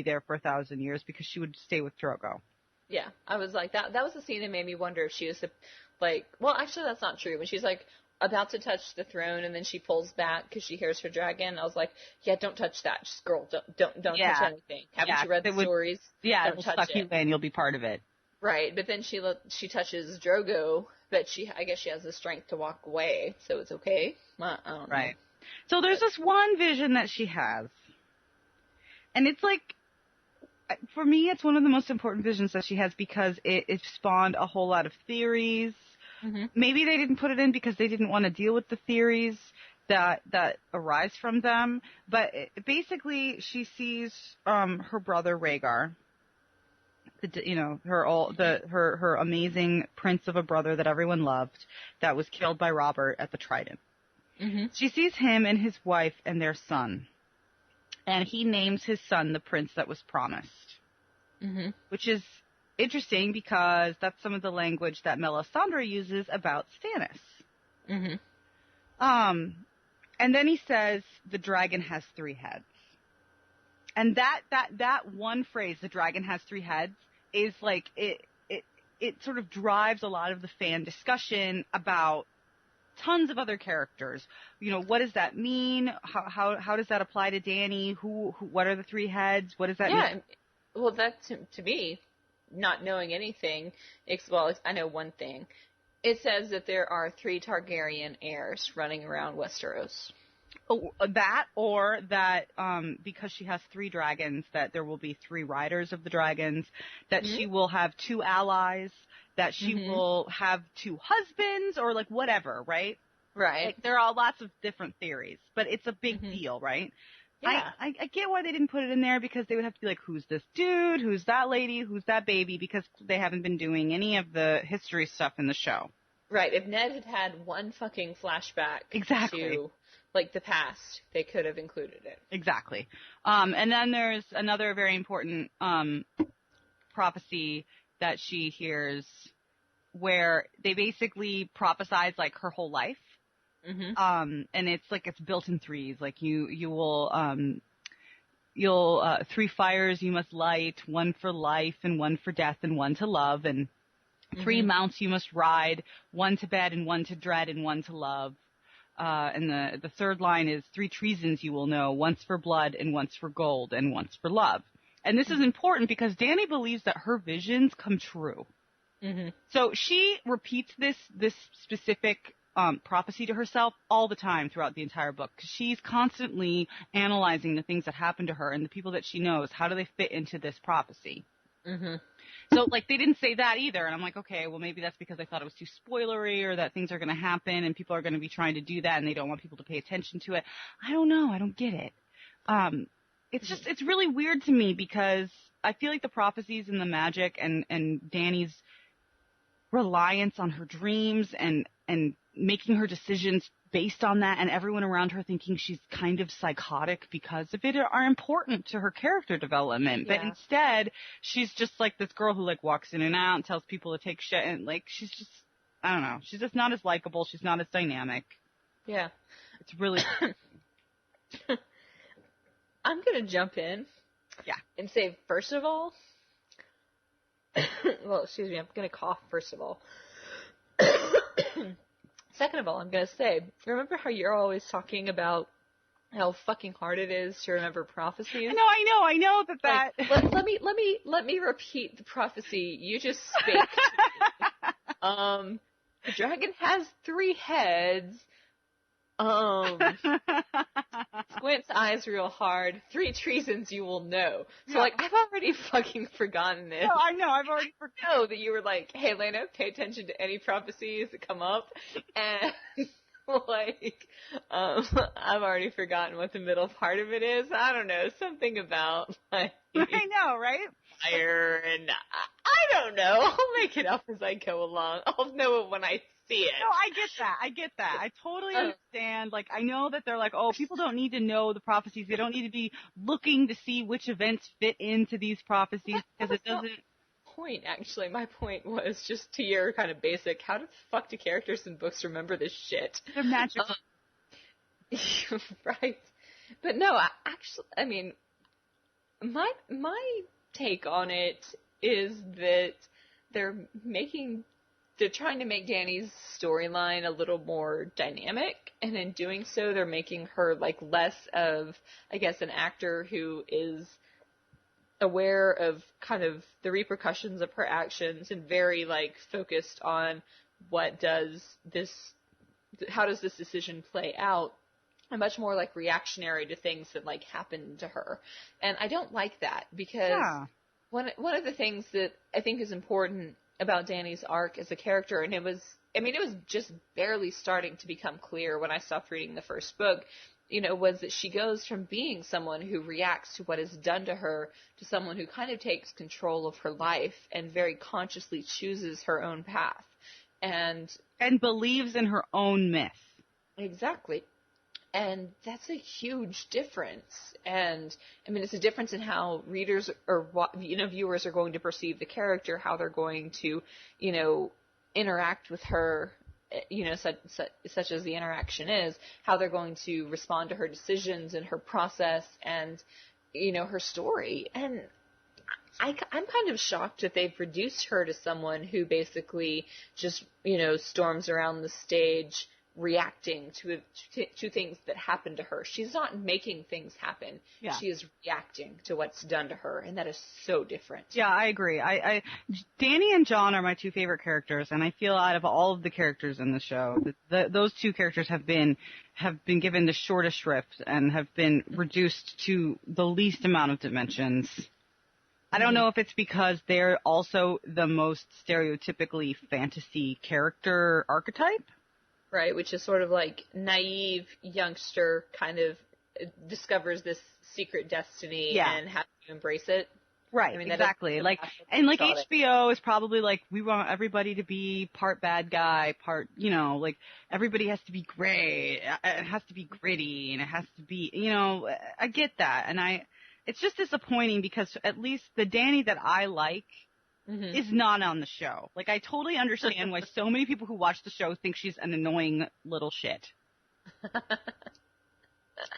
there for 1,000 years because she would stay with Drogo. Yeah, I was like, that was the scene that made me wonder if she was like, well, actually that's not true. When she's like about to touch the throne and then she pulls back because she hears her dragon, I was like, yeah, don't touch that. Just girl, don't touch anything. Haven't you read the stories? Yeah, don't touch suck you in, you'll be part of it. Right, but then she touches Drogo, but I guess she has the strength to walk away, so it's okay. I don't know. Right. So there's this one vision that she has, and it's like, for me, it's one of the most important visions that she has because it spawned a whole lot of theories. Maybe they didn't put it in because they didn't want to deal with the theories that arise from them, but basically she sees her brother Rhaegar. Her amazing prince of a brother that everyone loved, that was killed by Robert at the Trident. She sees him and his wife and their son, and he names his son the prince that was promised, which is interesting because that's some of the language that Melisandre uses about Stannis. And then he says the dragon has 3 heads. And that one phrase, the dragon has 3 heads, is like, it sort of drives a lot of the fan discussion about tons of other characters. What does that mean? How does that apply to Dany? What are the 3 heads? What does that mean? Yeah, well, that to me, not knowing anything, I know one thing. It says that there are 3 Targaryen heirs running around Westeros. That, or that because she has 3 dragons, that there will be 3 riders of the dragons, that she will have 2 allies, that she will have 2 husbands, or like whatever, right? Right. Like, there are lots of different theories, but it's a big deal, right? Yeah. I get why they didn't put it in there, because they would have to be like, who's this dude? Who's that lady? Who's that baby? Because they haven't been doing any of the history stuff in the show. Right. If Ned had had one fucking flashback to like the past, they could have included it. Exactly. And then there's another very important prophecy that she hears, where they basically prophesize like her whole life. And it's built in 3s. Like you'll 3 fires you must light, 1 for life and 1 for death and 1 to love, and 3 mounts you must ride, 1 to bed and 1 to dread and 1 to love. And the 3rd line is 3 treasons you will know, once for blood and once for gold and once for love. And this is important because Dany believes that her visions come true. So she repeats this specific prophecy to herself all the time throughout the entire book, because she's constantly analyzing the things that happen to her and the people that she knows. How do they fit into this prophecy? So, like, they didn't say that either. And I'm like, okay, well, maybe that's because I thought it was too spoilery or that things are going to happen and people are going to be trying to do that and they don't want people to pay attention to it. I don't know. I don't get it. It's really weird to me because I feel like the prophecies and the magic and Dany's reliance on her dreams and making her decisions based on that and everyone around her thinking she's kind of psychotic because of it are important to her character development. Yeah. But instead, she's just like this girl who like walks in and out and tells people to take shit and like she's just, I don't know, she's just not as likable. She's not as dynamic. Yeah. It's really... I'm going to jump in. Yeah. And say, first of all, well, excuse me, I'm going to cough first of all. Second of all, I'm going to say, remember how you're always talking about how fucking hard it is to remember prophecies? I know that. Like, let me repeat the prophecy you just spake to me. The dragon has 3 heads. Squint's eyes real hard. 3 treasons you will know. So, yeah. like, I've already fucking forgotten this. No, I know. I've already forgotten. I know that you were like, hey, Elena, pay attention to any prophecies that come up. And, like, I've already forgotten what the middle part of it is. I don't know. Something about, like... I know, right? Fire and... I don't know. I'll make it up as I go along. I'll know it when I see it. No, I get that. I totally understand. Like, I know that they're like, oh, people don't need to know the prophecies. They don't need to be looking to see which events fit into these prophecies because it doesn't... Point, actually. My point was just to your kind of basic, how the fuck do characters in books remember this shit? They're magic. Right. But no, actually, I mean, my take on it is that they're trying to make Dany's storyline a little more dynamic, and in doing so, they're making her, like, less of, I guess, an actor who is aware of kind of the repercussions of her actions and very, like, focused on how does this decision play out, and much more, like, reactionary to things that, like, happen to her. And I don't like that, because one of the things that I think is important about Dany's arc as a character, and it was just barely starting to become clear when I stopped reading the first book, was that she goes from being someone who reacts to what is done to her to someone who kind of takes control of her life and very consciously chooses her own path. And believes in her own myth. Exactly. And that's a huge difference. And, I mean, it's a difference in how readers or, viewers are going to perceive the character, how they're going to, interact with her, such as the interaction is, how they're going to respond to her decisions and her process and, her story. And I'm kind of shocked that they've reduced her to someone who basically just, storms around the stage reacting to things that happen to her. She's not making things happen. Yeah. She is reacting to what's done to her, and that is so different. Yeah, I agree. Dany and Jon are my 2 favorite characters, and I feel out of all of the characters in the show, those 2 characters have been given the shortest shrift and have been reduced to the least amount of dimensions. I don't know if it's because they're also the most stereotypically fantasy character archetype. Right, which is sort of like naive youngster kind of discovers this secret destiny and has to embrace it. Right, exactly. Like, and like HBO is probably like, we want everybody to be part bad guy, part, like everybody has to be great. It has to be gritty and it has to be, I get that. And it's just disappointing because at least the Dany that I like is not on the show. Like, I totally understand why so many people who watch the show think she's an annoying little shit.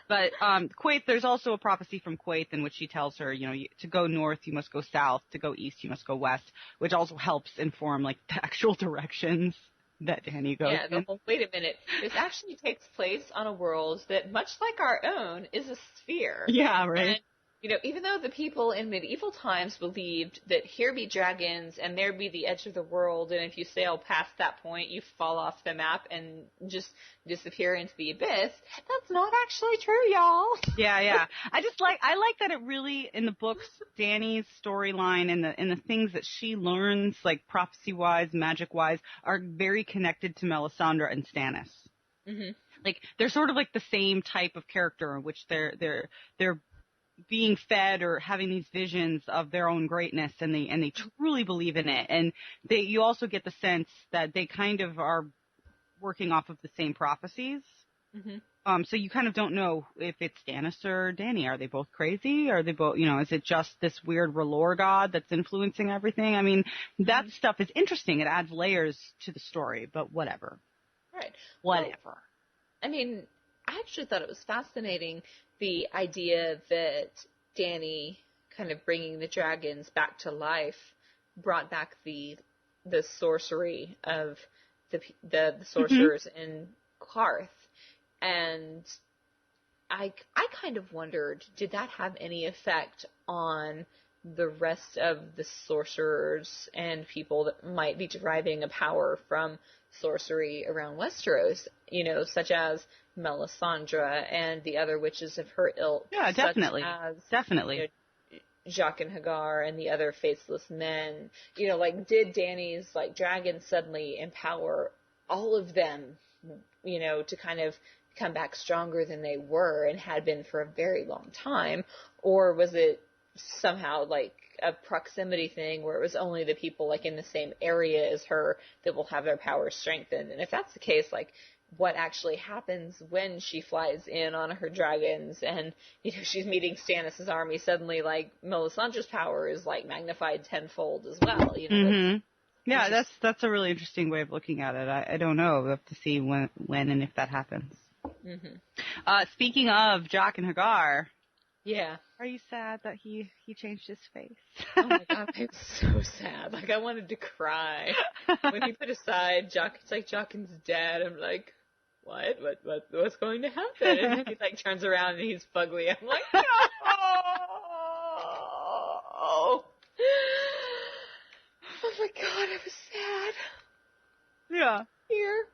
But Quaithe, there's also a prophecy from Quaithe in which she tells her, to go north, you must go south. To go east, you must go west, which also helps inform, like, the actual directions that Dany goes in. Wait a minute. This actually takes place on a world that, much like our own, is a sphere. Yeah, right. even though the people in medieval times believed that here be dragons and there be the edge of the world, and if you sail past that point, you fall off the map and just disappear into the abyss, that's not actually true, y'all. Yeah. I like that it really, in the books, Dany's storyline and the things that she learns, like prophecy-wise, magic-wise, are very connected to Melisandre and Stannis. Mm-hmm. Like, they're sort of like the same type of character in which they're being fed or having these visions of their own greatness, and they truly believe in it. And you also get the sense that they kind of are working off of the same prophecies. Mm-hmm. So you kind of don't know if it's Stannis or Dany. Are they both crazy? Are they both, is it just this weird R'hllor god that's influencing everything? I mean, that stuff is interesting. It adds layers to the story, but whatever. Right. Whatever. Well, I mean, I actually thought it was fascinating, the idea that Dany kind of bringing the dragons back to life brought back the sorcery of the sorcerers in Qarth. And I kind of wondered, did that have any effect on the rest of the sorcerers and people that might be deriving a power from sorcery around Westeros, such as Melisandre and the other witches of her ilk. Yeah, definitely. Definitely. Jaqen H'ghar and the other faceless men. Did Dany's, dragons suddenly empower all of them, to kind of come back stronger than they were and had been for a very long time? Or was it somehow a proximity thing where it was only the people in the same area as her that will have their powers strengthened? And if that's the case, what actually happens when she flies in on her dragons and she's meeting Stannis' army? Suddenly, Melisandre's power is magnified tenfold as well. Mm-hmm. Yeah, that's a really interesting way of looking at it. I don't know. We'll have to see when and if that happens. Mm-hmm. Speaking of Jaqen H'ghar. Yeah. Are you sad that he changed his face? Oh my god, I'm so sad. I wanted to cry. When he put aside Jaqen's dead, I'm like, what's going to happen? And then he turns around and he's fugly. I'm like, no! Oh my god, I was sad. Yeah. Here.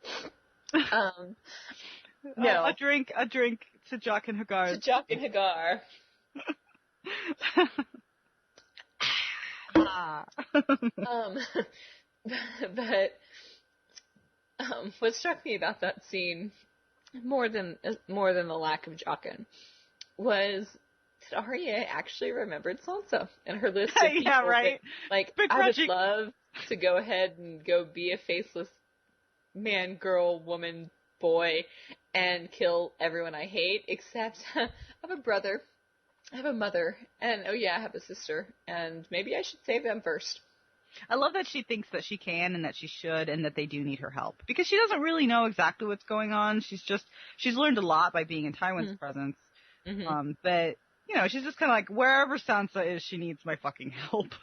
No. A drink to Jaqen H'ghar. To Jaqen H'ghar. But what struck me about that scene more than the lack of Jaqen was that Arya actually remembered Sansa and her list of people. Yeah, right. That, I would love to go ahead and go be a faceless man, girl, woman, boy, and kill everyone I hate, except I have a brother, I have a mother, and I have a sister, and maybe I should save them first. I love that she thinks that she can and that she should and that they do need her help, because she doesn't really know exactly what's going on. She's learned a lot by being in Tywin's presence. Mm-hmm. But she's just kind of wherever Sansa is, she needs my fucking help.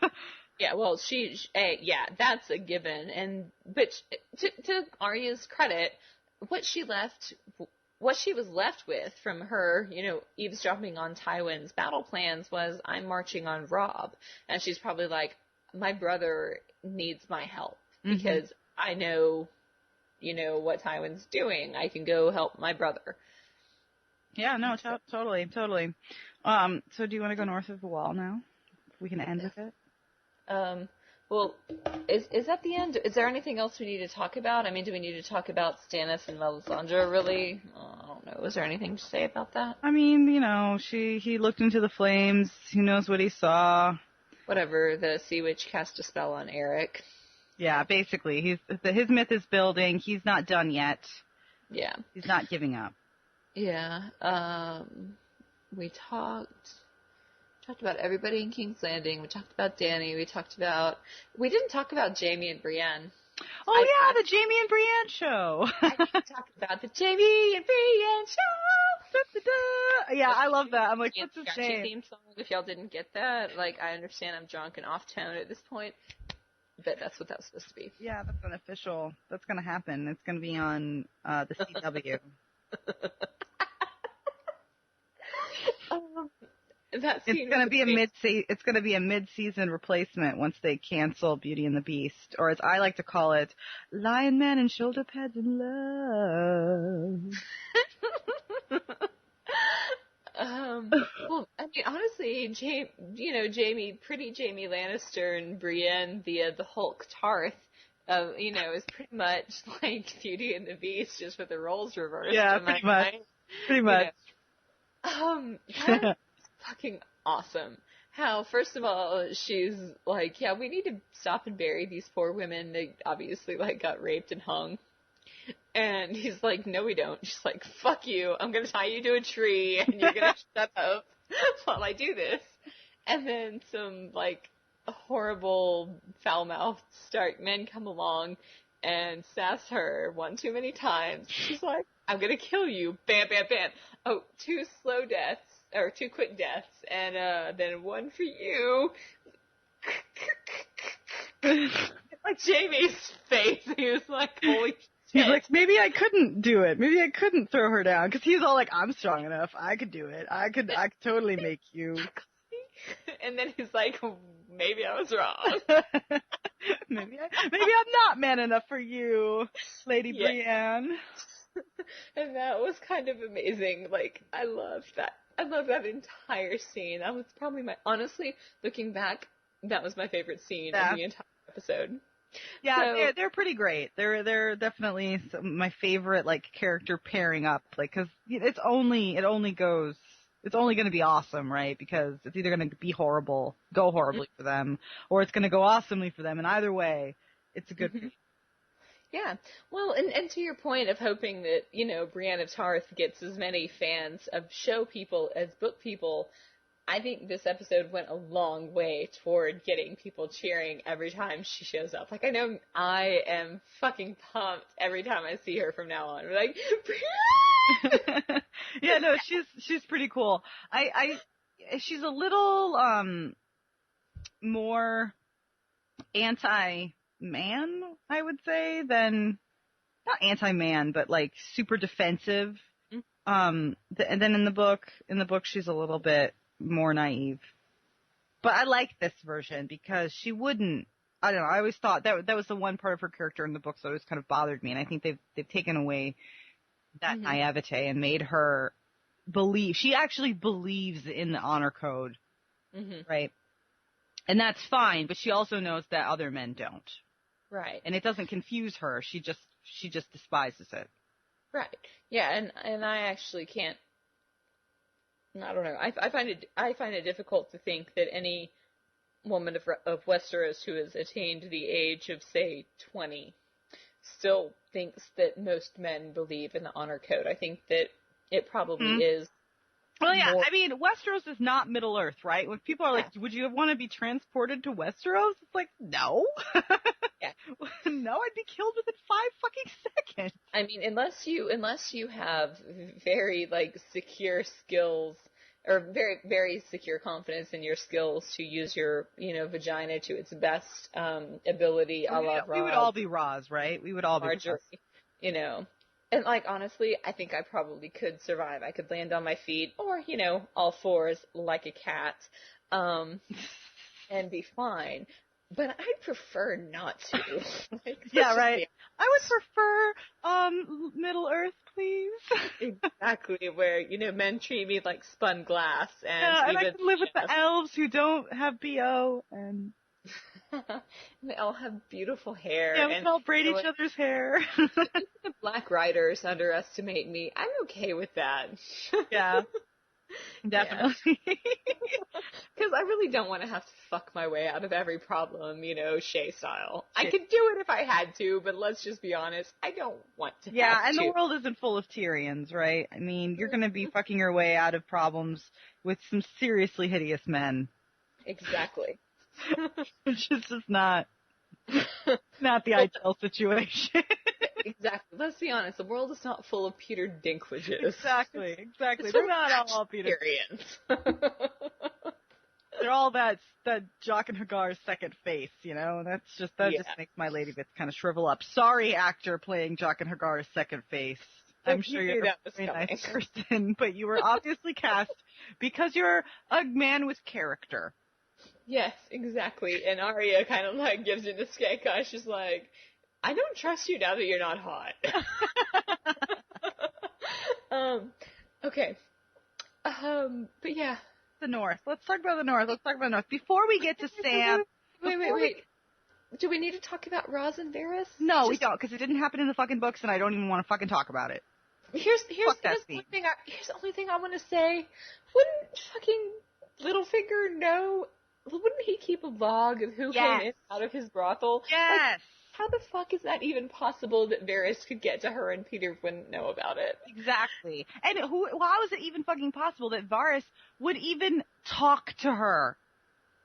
Yeah, well, that's a given. But to Arya's credit, what she was left with from her, eavesdropping on Tywin's battle plans was, I'm marching on Robb. And she's probably like, my brother needs my help because I know, what Tywin's doing. I can go help my brother. Yeah, no, totally. So do you want to go north of the wall now? We can end with it. Well, is that the end? Is there anything else we need to talk about? I mean, do we need to talk about Stannis and Melisandre, really? I don't know. Is there anything to say about that? I mean, he looked into the flames. Who knows what he saw? Whatever. The Sea Witch cast a spell on Eric. Yeah, basically. His myth is building. He's not done yet. Yeah. He's not giving up. Yeah. We talked about everybody in King's Landing. We talked about Dany. We didn't talk about Jaime and Brienne. Oh, the Jaime and Brienne show. I didn't talk about the Jaime and Brienne show. Da, da, da. Yeah, I love that. I'm like, what's his name? Theme song, if y'all didn't get that, I understand I'm drunk and off tone at this point, but that's what that was supposed to be. Yeah, that's unofficial. That's going to happen. It's going to be on the CW. That scene It's gonna was be amazing. it's gonna be a mid-season replacement once they cancel Beauty and the Beast, or as I like to call it, Lion Man and Shoulder Pads in Love. Well, I mean, honestly, pretty Jamie Lannister and Brienne via the Hulk Tarth, is pretty much like Beauty and the Beast, just with the roles reversed. Yeah, Am I pretty much. right? Pretty You much. know, that's fucking awesome. How, first of all, she's like, yeah, we need to stop and bury these poor women. They obviously, like, got raped and hung. And he's like, no, we don't. She's like, fuck you. I'm going to tie you to a tree and you're going to shut up while I do this. And then some, like, horrible, foul-mouthed Stark men come along and sass her one too many times. She's like, I'm going to kill you. Bam, bam, bam. Oh, 2 slow deaths, or 2 quick deaths, and then 1 for you. Like Jamie's face, he was like, holy shit. He's like, maybe I couldn't do it. Maybe I couldn't throw her down. Because he's all like, I'm strong enough. I could do it. I could totally make you. And then he's like, maybe I was wrong. maybe I'm not man enough for you, Lady Brienne. And that was kind of amazing. Like, I love that. I love that entire scene. That was probably honestly, looking back, that was my favorite scene of the entire episode. Yeah, so, they're pretty great. They're definitely my favorite, like, character pairing up. Like, cause it's only going to be awesome, right? Because it's either going to be go horribly for them, or it's going to go awesomely for them. And either way, it's a good. Yeah. Well, and to your point of hoping that, Brienne of Tarth gets as many fans of show people as book people, I think this episode went a long way toward getting people cheering every time she shows up. Like, I know I am fucking pumped every time I see her from now on. We're like, yeah, no, she's pretty cool. She's a little, more anti-man, I would say, than, not anti-man, but like super defensive. And then in the book, she's a little bit more naive. But I like this version because she wouldn't, I don't know, I always thought that was the one part of her character in the books that always kind of bothered me, and I think they've taken away that naivete and made her believe, she actually believes in the honor code, right? And that's fine, but she also knows that other men don't. Right. And it doesn't confuse her, she just despises it. Right. Yeah, and I actually can't, I don't know. I find it difficult to think that any woman of Westeros who has attained the age of, say, 20 still thinks that most men believe in the honor code. I think that it probably is. Well, yeah, I mean, Westeros is not Middle Earth, right? When people are like, would you want to be transported to Westeros? It's like, no. Yeah. No, I'd be killed within 5 fucking seconds. I mean, unless you have very, like, secure skills, or very, very secure confidence in your skills to use your, vagina to its best able a la we would all be Raws, right? We would all be Marjorie, And, like, honestly, I think I probably could survive. I could land on my feet, or, all fours like a cat, and be fine. But I'd prefer not to. Like, yeah, right. I would prefer, Middle Earth, please. Exactly, where, men treat me like spun glass. And I can live with the elves who don't have BO, and... They all have beautiful hair. Yeah, we can all braid each other's hair. The Black Riders underestimate me. I'm okay with that. Yeah. Definitely. Because I really don't want to have to fuck my way out of every problem, Shay style. I could do it if I had to, but let's just be honest, I don't want to Yeah, have and to. the world isn't full of Tyrians, right? I mean, you're going to be fucking your way out of problems with some seriously hideous men. Exactly. Which is just not the ideal situation. Exactly. Let's be honest. The world is not full of Peter Dinklages. Exactly. They're not all Peter. They're all that Jaqen Hagar's second face, That just makes my lady bits kind of shrivel up. Sorry, actor playing Jaqen Hagar's second face. I'm sure You knew you're that a was very coming. nice person, but you were obviously cast because you're a man with character. Yes, exactly. And Arya kind of like gives it a skate eye. She's like, I don't trust you now that you're not hot. Okay. But yeah. The North. Let's talk about the North. Before we get to Sam. Wait. Do we need to talk about Roz and Varys? No, we don't, because it didn't happen in the fucking books, and I don't even want to fucking talk about it. Here's the only thing I want to say. Wouldn't fucking Littlefinger know? Wouldn't he keep a log of who came in and out of his brothel? Yes. Like, how the fuck is that even possible that Varys could get to her and Peter wouldn't know about it? Exactly. And how is it even fucking possible that Varys would even talk to her?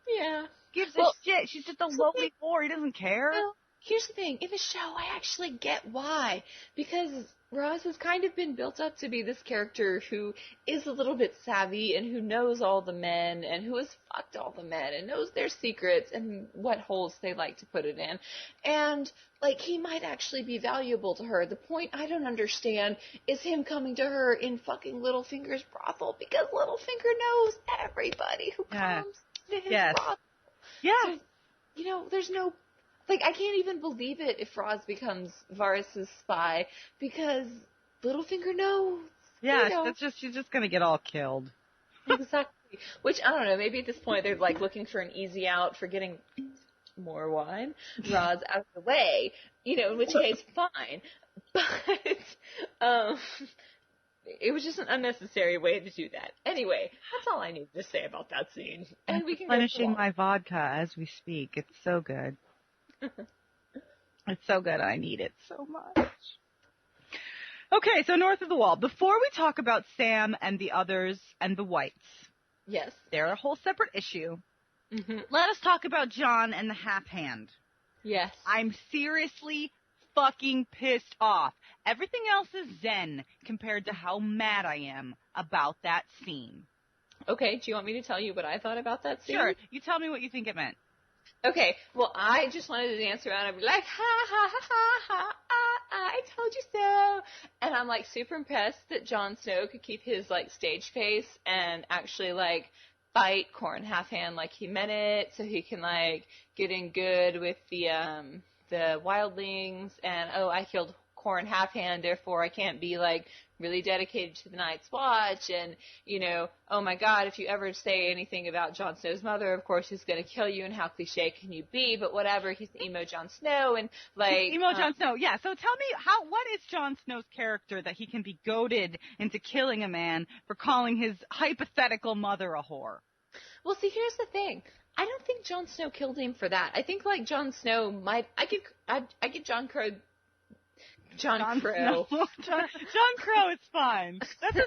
Yeah. Gives a shit. She's just a lowly whore. He doesn't care. Well, here's the thing. In the show, I actually get why. Because Roz has kind of been built up to be this character who is a little bit savvy and who knows all the men and who has fucked all the men and knows their secrets and what holes they like to put it in. And, like, he might actually be valuable to her. The point I don't understand is him coming to her in fucking Littlefinger's brothel because Littlefinger knows everybody who comes to his brothel. Yeah. So, there's no... Like, I can't even believe it if Roz becomes Varys' spy because Littlefinger knows. Yeah, she's just gonna get all killed. Exactly. Which, I don't know, maybe at this point they're, like, looking for an easy out for getting more wine, Roz out of the way, in which case, fine. But, it was just an unnecessary way to do that. Anyway, that's all I need to say about that scene. And we can replenishing my vodka as we speak. It's so good. It's so good. I need it so much. Okay, so North of the Wall. Before we talk about Sam and the others and the Whites. Yes. They're a whole separate issue. Mm-hmm. Let us talk about Jon and the Half Hand. Yes. I'm seriously fucking pissed off. Everything else is zen compared to how mad I am about that scene. Okay, do you want me to tell you what I thought about that scene? Sure. You tell me what you think it meant. Okay, well, I just wanted to dance around and be like, ha, ha, ha, ha, ha, I told you so. And I'm, like, super impressed that Jon Snow could keep his, like, stage face and actually, like, fight Qhorin Halfhand like he meant it so he can, like, get in good with the wildlings and, I killed Qhorin Halfhand, therefore I can't be, like, really dedicated to the Night's Watch, and, oh my god, if you ever say anything about Jon Snow's mother, of course he's gonna kill you, and how cliche can you be, but whatever, he's emo Jon Snow, and, like... Emo Jon Snow, yeah, so tell me, what is Jon Snow's character that he can be goaded into killing a man for calling his hypothetical mother a whore? Well, see, here's the thing. I don't think Jon Snow killed him for that. I think, like, Jon Snow might... I get John Crow... John Crow. John Crow is fine. That's his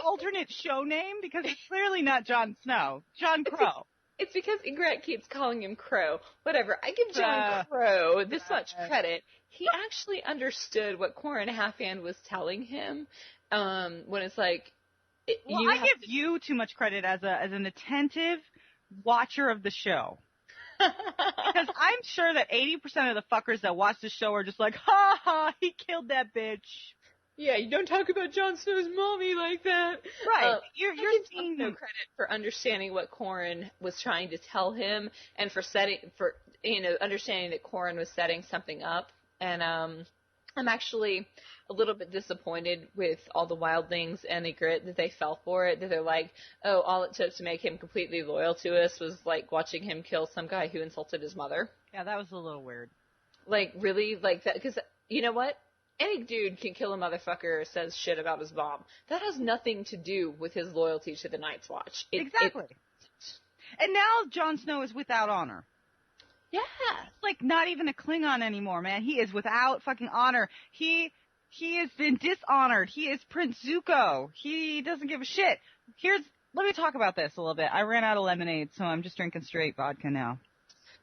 alternate show name because it's clearly not Jon Snow. John Crow. It's because Ygritte keeps calling him Crow. Whatever. I give John Crow this much credit. He actually understood what Qhorin Halfhand was telling him. When it's like, I give you too much credit as an attentive watcher of the show. Because I'm sure that 80% of the fuckers that watch the show are just like, ha ha, he killed that bitch. Yeah, you don't talk about Jon Snow's mommy like that. Right. You're seeing no credit for understanding what Qhorin was trying to tell him and for understanding that Qhorin was setting something up. And I'm actually a little bit disappointed with all the wildlings and Ygritte that they fell for it, that they're like, oh, all it took to make him completely loyal to us was, like, watching him kill some guy who insulted his mother. Yeah, that was a little weird. Like, really? Like, that? Because, you know what? Any dude can kill a motherfucker who says shit about his mom. That has nothing to do with his loyalty to the Night's Watch. Exactly. And now Jon Snow is without honor. Yeah. Like, not even a Klingon anymore, man. He is without fucking honor. He has been dishonored. He is Prince Zuko. He doesn't give a shit. Let me talk about this a little bit. I ran out of lemonade, so I'm just drinking straight vodka now.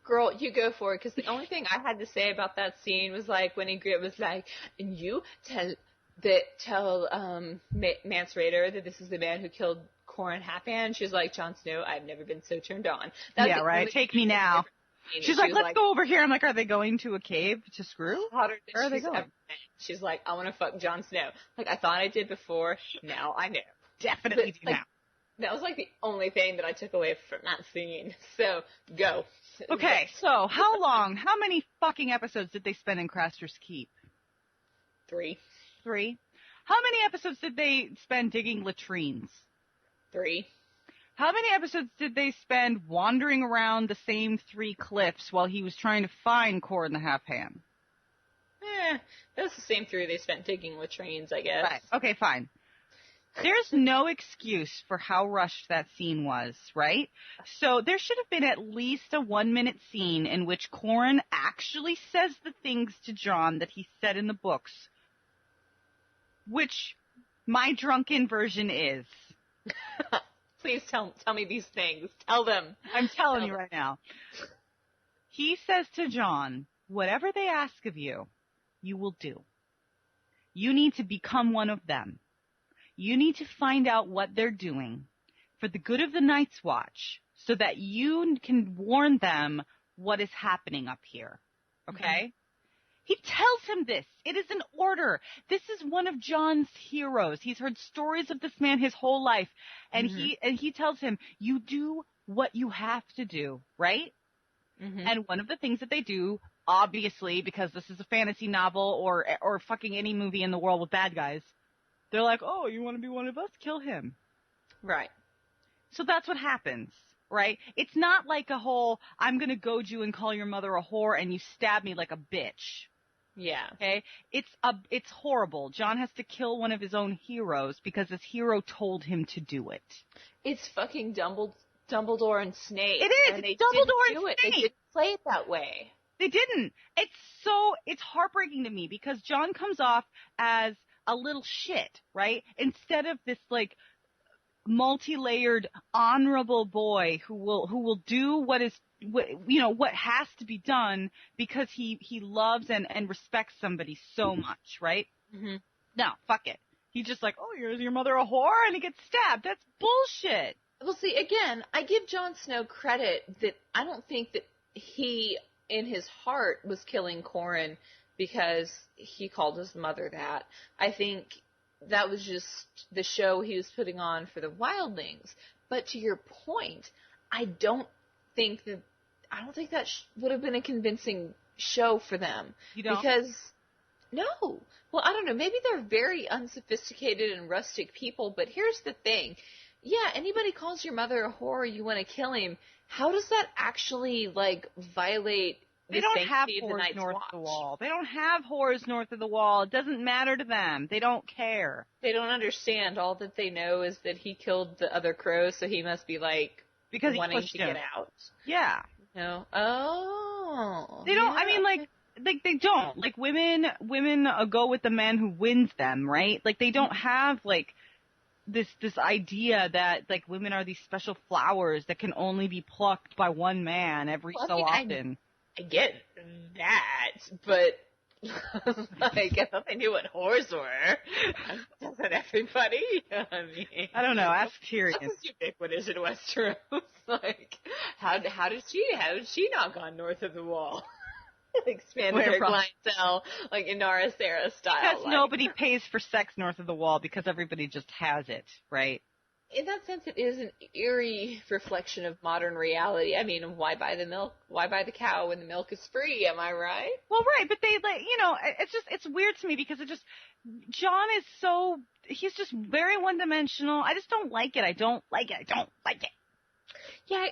Girl, you go for it, because the only thing I had to say about that scene was, like, when Ygritte was like, and you tell Mance Rayder that this is the man who killed Qhorin Halfhand. She was like, Jon Snow, I've never been so turned on. Yeah, right. Take me now. She's like, let's go over here. I'm like, are they going to a cave to screw? Hotter Where are than they she's going? ever been. She's like, I want to fuck Jon Snow. Like, I thought I did before. Now I know. Definitely do now. That was like the only thing that I took away from that scene. So, go. Okay, so how many fucking episodes did they spend in Craster's Keep? 3. 3. How many episodes did they spend digging latrines? 3. How many episodes did they spend wandering around the same 3 cliffs while he was trying to find Cor in the Half Hand? That was the same 3 they spent digging latrines, I guess. Right. Okay, fine. There's no excuse for how rushed that scene was, right? So there should have been at least a 1-minute scene in which Corran actually says the things to Jon that he said in the books, which my drunken version is. Please tell me these things. Tell them. I'm telling you right now. He says to Jon, whatever they ask of you, you will do. You need to become one of them. You need to find out what they're doing for the good of the Night's Watch so that you can warn them what is happening up here. Okay? Mm-hmm. He tells him this. It is an order. This is one of Jon's heroes. He's heard stories of this man his whole life. And he tells him, you do what you have to do, right? Mm-hmm. And one of the things that they do, obviously, because this is a fantasy novel or fucking any movie in the world with bad guys, they're like, oh, you want to be one of us? Kill him. Right. So that's what happens, right? It's not like a whole, I'm going to goad you and call your mother a whore and you stab me like a bitch. Yeah. Okay? It's horrible. Jon has to kill one of his own heroes because his hero told him to do it. It's fucking Dumbledore and Snape. It is. And it's Dumbledore and Snape. They didn't play it that way. They didn't. It's heartbreaking to me because Jon comes off as a little shit, right? Instead of this like multi-layered honorable boy who will do what has to be done because he loves and respects somebody so much, right? Mm-hmm. No, fuck it. He's just like, oh, is your mother a whore? And he gets stabbed. That's bullshit. Well, see, again, I give Jon Snow credit that I don't think that he, in his heart, was killing Corran because he called his mother that. I think that was just the show he was putting on for the wildlings. But to your point, I don't think that would have been a convincing show for them. You don't? Because, no. Well, I don't know. Maybe they're very unsophisticated and rustic people, but here's the thing. Yeah, anybody calls your mother a whore, you want to kill him. How does that actually, like, violate They don't have whores north of the wall. They don't have whores north of the wall. It doesn't matter to them. They don't care. They don't understand. All that they know is that he killed the other crow, so he must be like wanting to get out. Yeah. No. Oh. They don't. Yeah. I mean, like they don't. Like women go with the man who wins them, right? Like they don't have like this idea that like women are these special flowers that can only be plucked by one man every so often. I get that, but like, I thought they knew what whores were. Doesn't everybody? I mean, I don't know. Ask Tyrion. That was ubiquitous in Westeros. Like, how did she not gone north of the wall? Expanded their clientele, like Inara Sarah style. Because nobody pays for sex north of the wall because everybody just has it, right? In that sense, it is an eerie reflection of modern reality. I mean, why buy the milk? Why buy the cow when the milk is free? Am I right? Well, right, but they, like, it's weird to me because Jon is he's just very one-dimensional. I just don't like it. I don't like it. Yeah,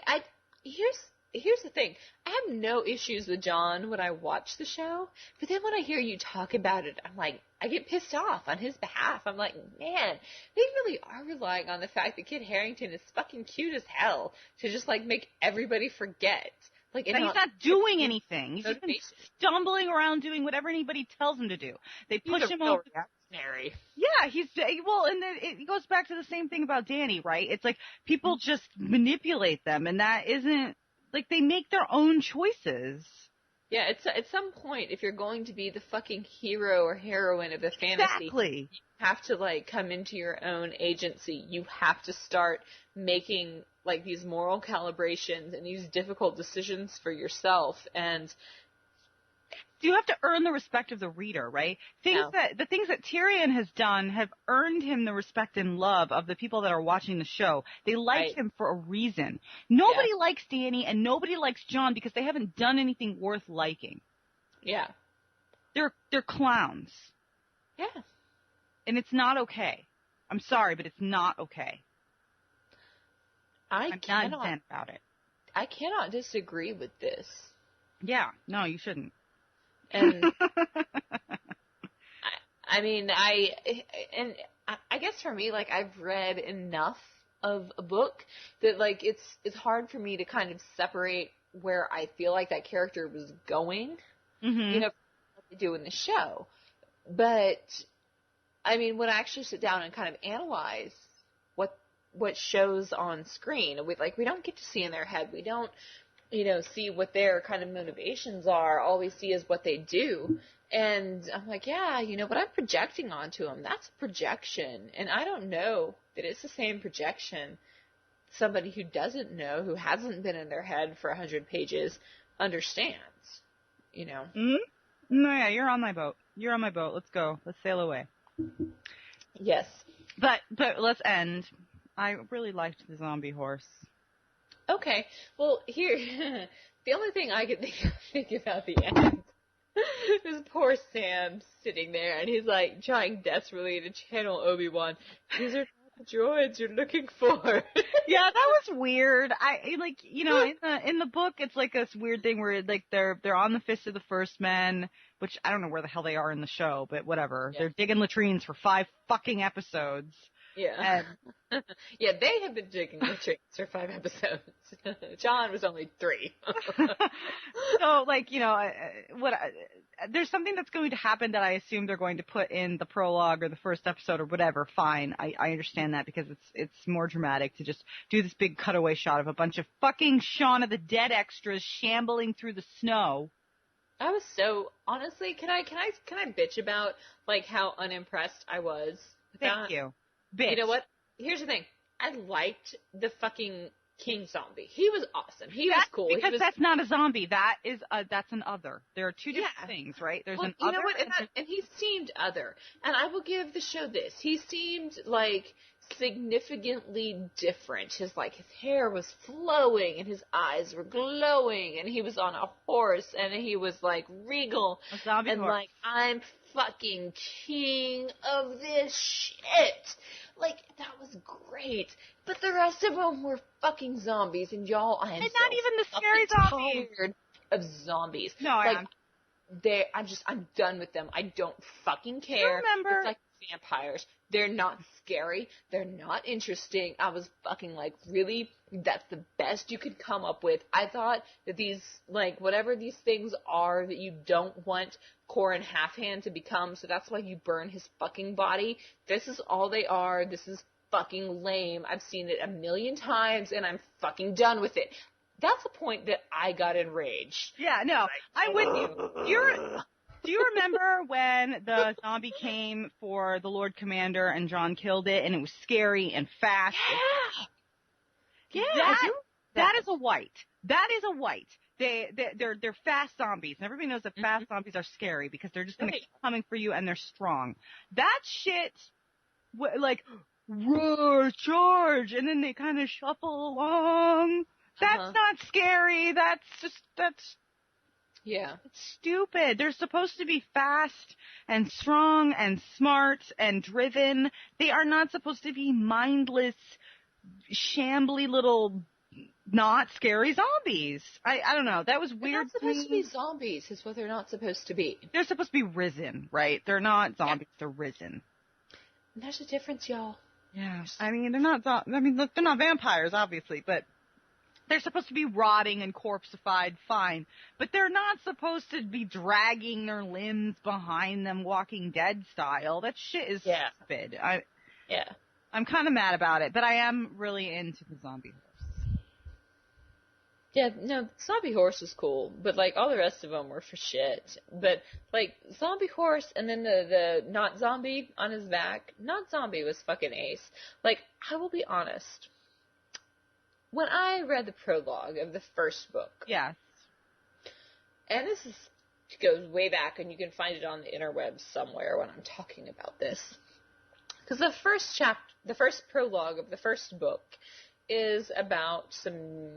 here's the thing. I have no issues with Jon when I watch the show, but then when I hear you talk about it, I'm like, I get pissed off on his behalf. I'm like, man, they really are relying on the fact that Kit Harington is fucking cute as hell to just like make everybody forget. Like, he's not doing anything. He's just been stumbling around doing whatever anybody tells him to do. They push him over. Reactionary. Yeah, and then it goes back to the same thing about Dany, right? It's like people just manipulate them, and that isn't. Like, they make their own choices. Yeah, it's at some point, if you're going to be the fucking hero or heroine of a fantasy, Exactly. you have to, like, come into your own agency. You have to start making, like, these moral calibrations and these difficult decisions for yourself. And you have to earn the respect of the reader, right? The things that Tyrion has done have earned him the respect and love of the people that are watching the show. They like him for a reason. Nobody likes Dany and nobody likes Jon because they haven't done anything worth liking. Yeah. They're clowns. Yeah. And it's not okay. I'm sorry, but it's not okay. I'm not zen about it. I cannot disagree with this. Yeah, no, you shouldn't. And I mean, I guess for me, like, I've read enough of a book that, like, it's hard for me to kind of separate where I feel like that character was going, you know, what they do in the show. But I mean, when I actually sit down and kind of analyze what shows on screen, we don't get to see in their head. We don't, see what their kind of motivations are. All we see is what they do. And I'm like, yeah, what I'm projecting onto them, that's a projection. And I don't know that it's the same projection somebody who doesn't know, who hasn't been in their head for 100 pages, understands, Mm-hmm. No, yeah, you're on my boat. You're on my boat. Let's go. Let's sail away. Yes. But let's end. I really liked the zombie horse. Okay. Well, here, the only thing I could think about the end is poor Sam sitting there, and he's, like, trying desperately to channel Obi-Wan. These are not the droids you're looking for. Yeah, that was weird. In the book, it's like this weird thing where, like, they're on the Fist of the First Men, which I don't know where the hell they are in the show, but whatever. Yeah. They're digging latrines for 5 fucking episodes. Yeah. Yeah, they have been digging latrines for 5 episodes. John was only 3. So, like, there's something that's going to happen that I assume they're going to put in the prologue or the first episode or whatever. Fine. I understand that because it's more dramatic to just do this big cutaway shot of a bunch of fucking Shaun of the Dead extras shambling through the snow. I was so, honestly, can I bitch about, like, how unimpressed I was with that? Thank you. Bitch. You know what? Here's the thing. I liked the fucking King zombie. He was awesome. He was cool. Because that's not a zombie. That's an other. There are two different things, right? There's an other. You know what? And he seemed other. And I will give the show this. He seemed, like, significantly different. His hair was flowing and his eyes were glowing and he was on a horse and he was, like, regal. A zombie and horse. Like, I'm fucking king of this shit. Like, that was great. But the rest of them were fucking zombies, and y'all, I am and not even the scary zombies. Tired of zombies. No, I'm done with them. I don't fucking care. Remember? It's like vampires. They're not scary. They're not interesting. I was fucking like, really? That's the best you could come up with? I thought that these, like, whatever these things are that you don't want Corin Halfhand to become, so that's why you burn his fucking body. This is all they are. This is fucking lame. I've seen it a million times, and I'm fucking done with it. That's the point that I got enraged. Yeah, no, I'm with you. Do you remember when the zombie came for the Lord Commander and Jon killed it, and it was scary and fast? Yeah. That is a white. That is a white. They're fast zombies, and everybody knows that fast zombies are scary because they're just going to keep coming for you, and they're strong. That shit, like, roar, charge, and then they kind of shuffle along. That's not scary. That's it's stupid. They're supposed to be fast and strong and smart and driven. They are not supposed to be mindless, shambly little not scary zombies. I don't know. That was weird. They're not supposed to be zombies is what they're not supposed to be. They're supposed to be risen, right? They're not zombies. They're risen. And there's a difference, y'all. Yeah. I mean, they're not vampires, obviously, but they're supposed to be rotting and corpseified, fine. But they're not supposed to be dragging their limbs behind them, Walking Dead style. That shit is stupid. I'm kind of mad about it, but I am really into the zombie horse. Yeah, no, Zombie Horse was cool, but, like, all the rest of them were for shit. But, like, Zombie Horse and then the not zombie on his back, not zombie was fucking ace. Like, I will be honest. When I read the prologue of the first book, Yes. and this goes way back, and you can find it on the interwebs somewhere when I'm talking about this, because the first prologue of the first book is about some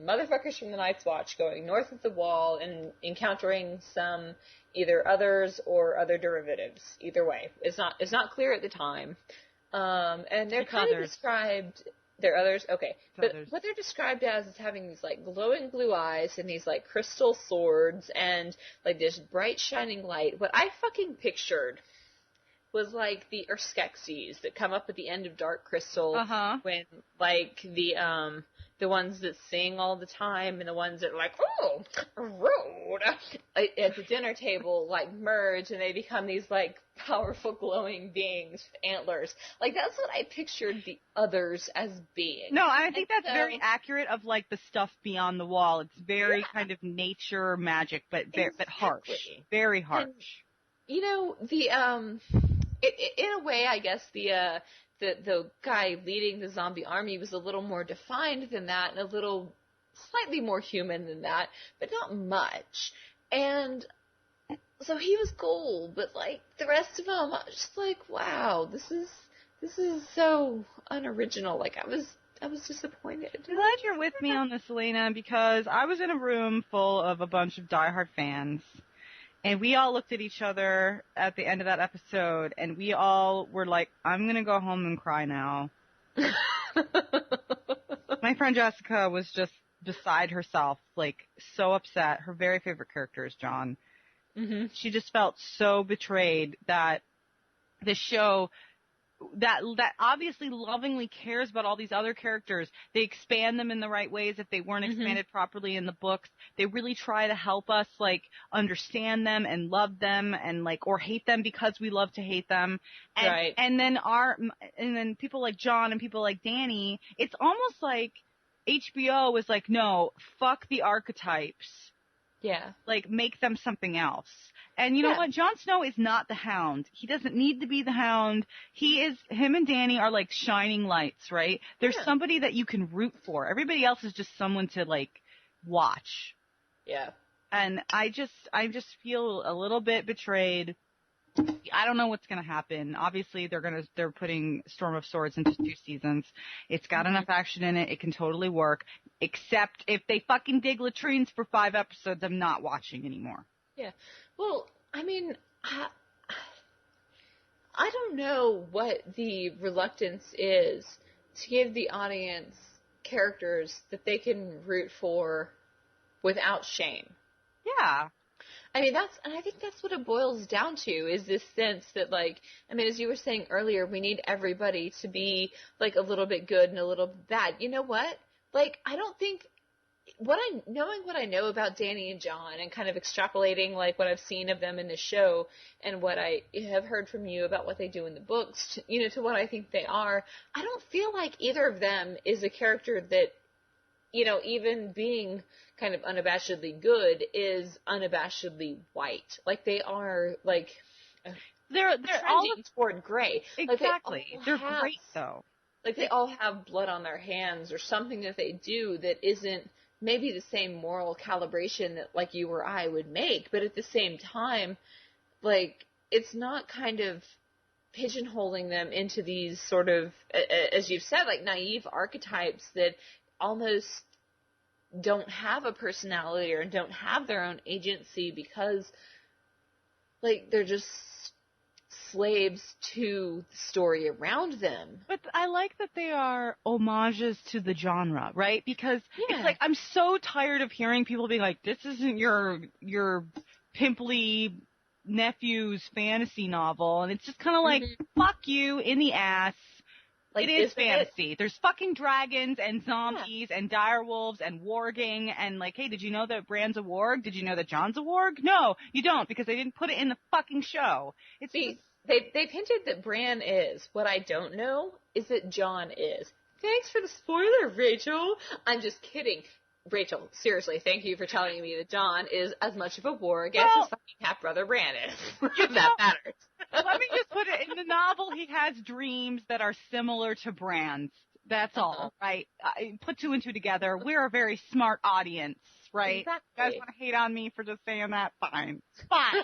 motherfuckers from the Night's Watch going north of the Wall and encountering some either others or other derivatives. Either way, it's not clear at the time. And they're kind of described. They're others, okay. But what they're described as is having these like glowing blue eyes and these like crystal swords and like this bright shining light. What I fucking pictured was like the Urskeksis that come up at the end of Dark Crystal when like the ones that sing all the time and the ones that are like, oh, road at the dinner table like merge and they become these like powerful glowing beings with antlers. Like that's what I pictured the others as being. No, I think that's very accurate of like the stuff beyond the wall. It's very kind of nature magic, but but harsh, very harsh. And, you know, the in a way, I guess the guy leading the zombie army was a little more defined than that and a little slightly more human than that, but not much. And so he was cool, but like the rest of them, I was just like, wow, this is so unoriginal. Like I was disappointed. I'm glad you're with me on this, Elena, because I was in a room full of a bunch of diehard fans. And we all looked at each other at the end of that episode, and we all were like, I'm going to go home and cry now. My friend Jessica was just beside herself, like, so upset. Her very favorite character is John. Mm-hmm. She just felt so betrayed that the show that obviously lovingly cares about all these other characters. They expand them in the right ways if they weren't expanded properly in the books. They really try to help us like understand them and love them and like or hate them because we love to hate them. And, right. And then people like John and people like Danny, it's almost like HBO was like, no, fuck the archetypes. Yeah. Like make them something else. And you know what? Jon Snow is not the Hound. He doesn't need to be the Hound. Him and Dany are like shining lights, right? There's somebody that you can root for. Everybody else is just someone to like watch. Yeah. And I just feel a little bit betrayed. I don't know what's going to happen. Obviously they're putting Storm of Swords into 2 seasons. It's got enough action in it. It can totally work. Except if they fucking dig latrines for 5 episodes, I'm not watching anymore. Yeah. Well, I mean, I don't know what the reluctance is to give the audience characters that they can root for without shame. Yeah. I mean, I think that's what it boils down to, is this sense that, like, I mean, as you were saying earlier, we need everybody to be, like, a little bit good and a little bit bad. You know what? Like, I don't think, knowing what I know about Dany and John and kind of extrapolating, like, what I've seen of them in the show and what I have heard from you about what they do in the books, to what I think they are, I don't feel like either of them is a character that, even being kind of unabashedly good is unabashedly white. Like, they are, like, they're all toward gray. Exactly. Like they're great, though. Like, they all have blood on their hands or something that they do that isn't maybe the same moral calibration that, like, you or I would make, but at the same time, like, it's not kind of pigeonholing them into these sort of, as you've said, like, naive archetypes that almost don't have a personality or don't have their own agency because, like, they're just slaves to the story around them. But I like that they are homages to the genre, right? Because it's like, I'm so tired of hearing people being like, this isn't your pimply nephew's fantasy novel. And it's just kind of like, fuck you in the ass. Like, it is fantasy. There's fucking dragons and zombies and direwolves and warging and, like, hey, did you know that Bran's a warg? Did you know that John's a warg? No, you don't, because they didn't put it in the fucking show. They've hinted that Bran is. What I don't know is that John is. Thanks for the spoiler, Rachel. I'm just kidding. Rachel, seriously, thank you for telling me that Jon is as much of a war against his fucking half-brother Bran is. If that matters. Let me just put it, in the novel, he has dreams that are similar to Bran's. That's all, right? Put two and two together. We're a very smart audience, right? Exactly. You guys want to hate on me for just saying that? Fine. Fine.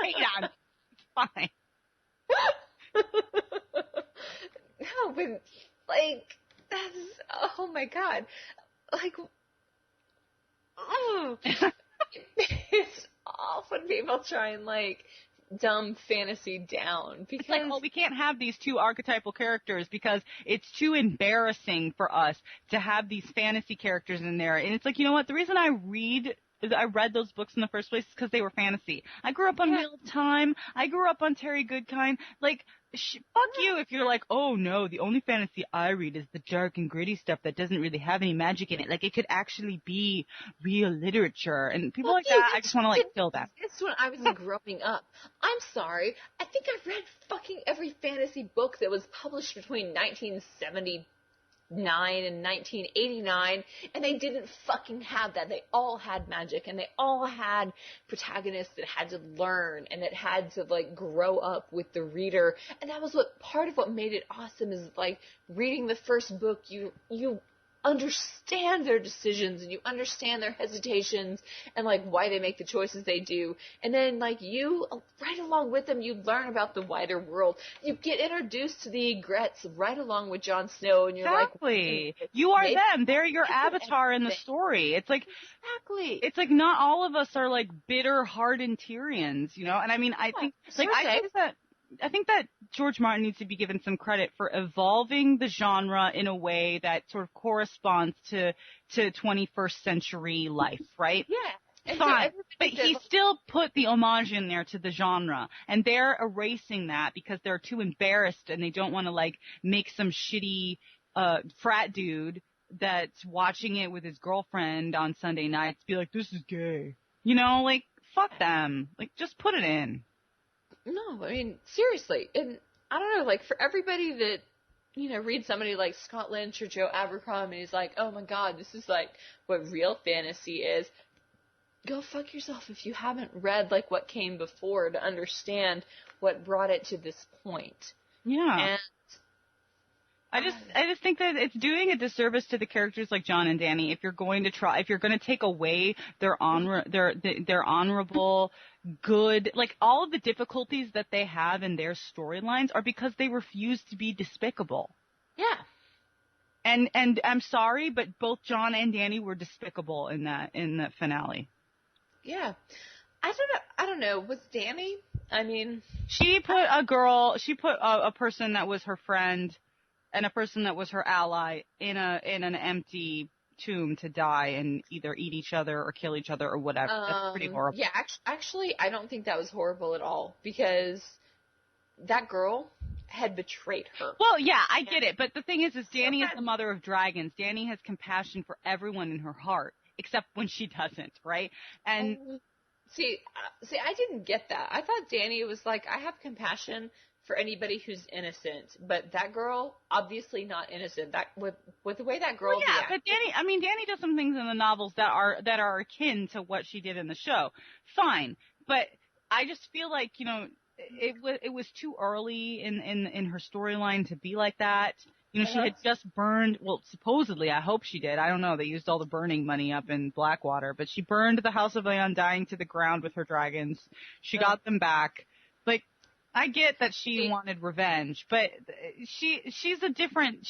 Hate on me. It's fine. No, but, like, that's, oh my god. Like, it's off when people try and, like, dumb fantasy down. Because, it's like, well, we can't have these two archetypal characters because it's too embarrassing for us to have these fantasy characters in there. And it's like, you know what? The reason I read those books in the first place is because they were fantasy. I grew up on Wheel of Time. I grew up on Terry Goodkind. Like, fuck you if you're like, oh no, the only fantasy I read is the dark and gritty stuff that doesn't really have any magic in it. Like, it could actually be real literature. And people like that, I just want to, like, kill them. It's when I was growing up. I'm sorry. I think I've read fucking every fantasy book that was published between 1979 and 1989, and they didn't fucking have that. They all had magic, and they all had protagonists that had to learn and that had to, like, grow up with the reader. And that was part of what made it awesome, is, like, reading the first book, you understand their decisions and you understand their hesitations and, like, why they make the choices they do. And then, like, you, right along with them, you learn about the wider world. You get introduced to the egrets right along with Jon Snow, and you're exactly. Like, you are them. They're your avatar in the story. It's like, exactly. It's like, not all of us are, like, bitter, hardened Tyrians, you know? And I mean, I think, like, I think that George Martin needs to be given some credit for evolving the genre in a way that sort of corresponds to 21st century life, right? Yeah. Fine. But he still put the homage in there to the genre, and they're erasing that because they're too embarrassed and they don't want to, like, make some shitty frat dude that's watching it with his girlfriend on Sunday nights be like, this is gay. You know, like, fuck them. Like, just put it in. No, I mean, seriously. And I don't know, like, for everybody that, you know, reads somebody like Scott Lynch or Joe Abercrombie and is like, oh my god, this is, like, what real fantasy is. Go fuck yourself if you haven't read, like, what came before to understand what brought it to this point. Yeah. And I just think that it's doing a disservice to the characters like Jon and Dany if you're going to take away their honorable, good, like, all of the difficulties that they have in their storylines are because they refuse to be despicable. Yeah. And I'm sorry, but both Jon and Dany were despicable in the finale. Yeah. I don't know. Was Dany? I mean, she put a person that was her friend and a person that was her ally in an empty tomb to die and either eat each other or kill each other or whatever. That's pretty horrible. Yeah, actually, I don't think that was horrible at all, because that girl had betrayed her. Well, yeah, I get it, but the thing is Dany is the mother of dragons. Dany has compassion for everyone in her heart, except when she doesn't, right? And see, I didn't get that. I thought Dany was like, I have compassion for anybody who's innocent, but that girl, obviously not innocent. That with the way that girl reacted. But Dany does some things in the novels that are akin to what she did in the show. Fine, but I just feel like, you know, it was too early in her storyline to be like that. You know, she had just burned, well, supposedly, I hope she did. I don't know. They used all the burning money up in Blackwater, but she burned the House of the Undying to the ground with her dragons. She got them back. Like, I get that she wanted revenge, but she's different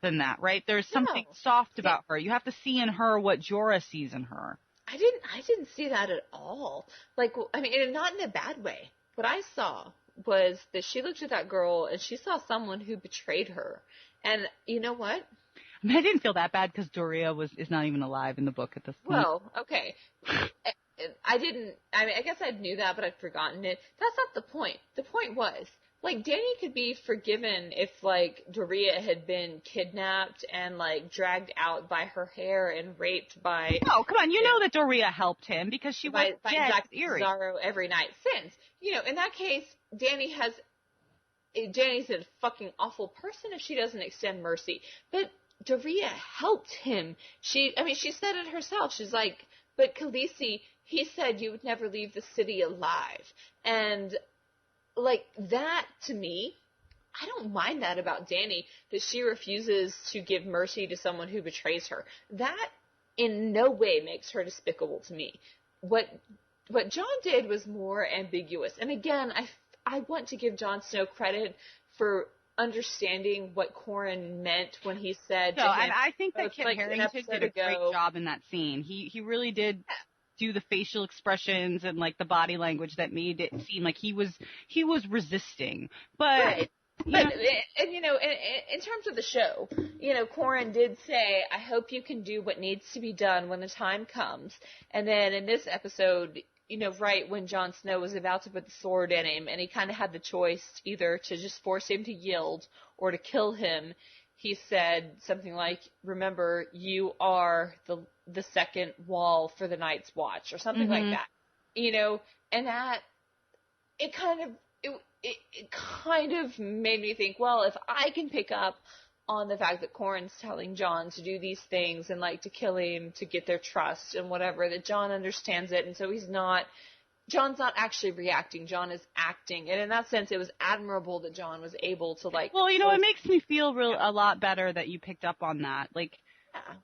than that, right? There's something soft about her. You have to see in her what Jorah sees in her. I didn't see that at all. Like, I mean, and not in a bad way. What I saw was that she looked at that girl and she saw someone who betrayed her. And you know what? I mean, I didn't feel that bad because Doria is not even alive in the book at this point. Well, okay. I guess I knew that, but I'd forgotten it. That's not the point. The point was, like, Dany could be forgiven if, like, Doria had been kidnapped and, like, dragged out by her hair and raped by... Oh, come on. You know that Doria helped him because she was dead with Eerie. Zaro every night since. You know, in that case, Dany's a fucking awful person if she doesn't extend mercy. But Doria helped him. She said it herself. She's like, but Khaleesi, he said you would never leave the city alive. And, like, that, to me, I don't mind that about Dany, that she refuses to give mercy to someone who betrays her. That in no way makes her despicable to me. What Jon did was more ambiguous. And again, I want to give Jon Snow credit for understanding what Qhorin meant when he said to him, and I think that Kit Harington did a great job in that scene. He really did do the facial expressions and like the body language that made it seem like he was resisting. But right. But, and you know, in terms of the show, you know, Qhorin did say, I hope you can do what needs to be done when the time comes. And then in this episode, you know, right when Jon Snow was about to put the sword in him, and he kind of had the choice either to just force him to yield or to kill him, he said something like, remember, you are the second wall for the Night's Watch, or something like that. You know, and that, it kind of made me think, well, if I can pick up on the fact that Qhorin's telling Jon to do these things and like to kill him to get their trust and whatever, that Jon understands it, and so Jon's not actually reacting, Jon is acting. And in that sense, it was admirable that Jon was able to like... Well, you know, it makes me feel a lot better that you picked up on that. Like,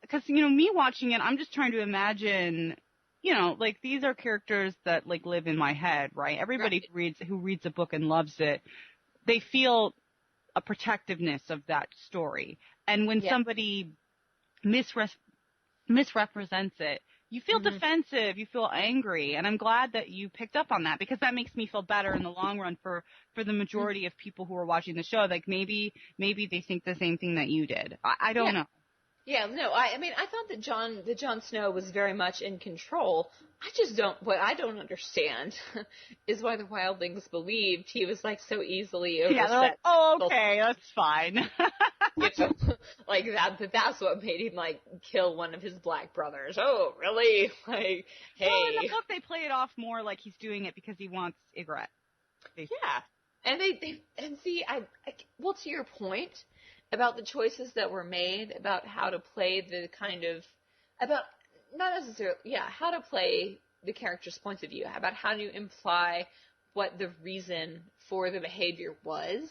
because, you know, me watching it, I'm just trying to imagine, you know, like, these are characters that, like, live in my head, right? Everybody who reads a book and loves it, they feel a protectiveness of that story. And when somebody misrepresents it, you feel defensive, you feel angry, and I'm glad that you picked up on that, because that makes me feel better in the long run for the majority of people who are watching the show. Like, maybe they think the same thing that you did. I don't know. Yeah, no, I mean, I thought that Jon Snow was very much in control. What I don't understand is why the wildlings believed he was, like, so easily overset. Yeah, they're like, oh, okay, that's fine. You know, like, that's what made him, like, kill one of his black brothers. Oh, really? Like, hey. Well, in the book, they play it off more like he's doing it because he wants Ygritte. Yeah. And well, to your point about the choices that were made, about how to play the kind of, how to play the character's points of view, about how to imply what the reason for the behavior was.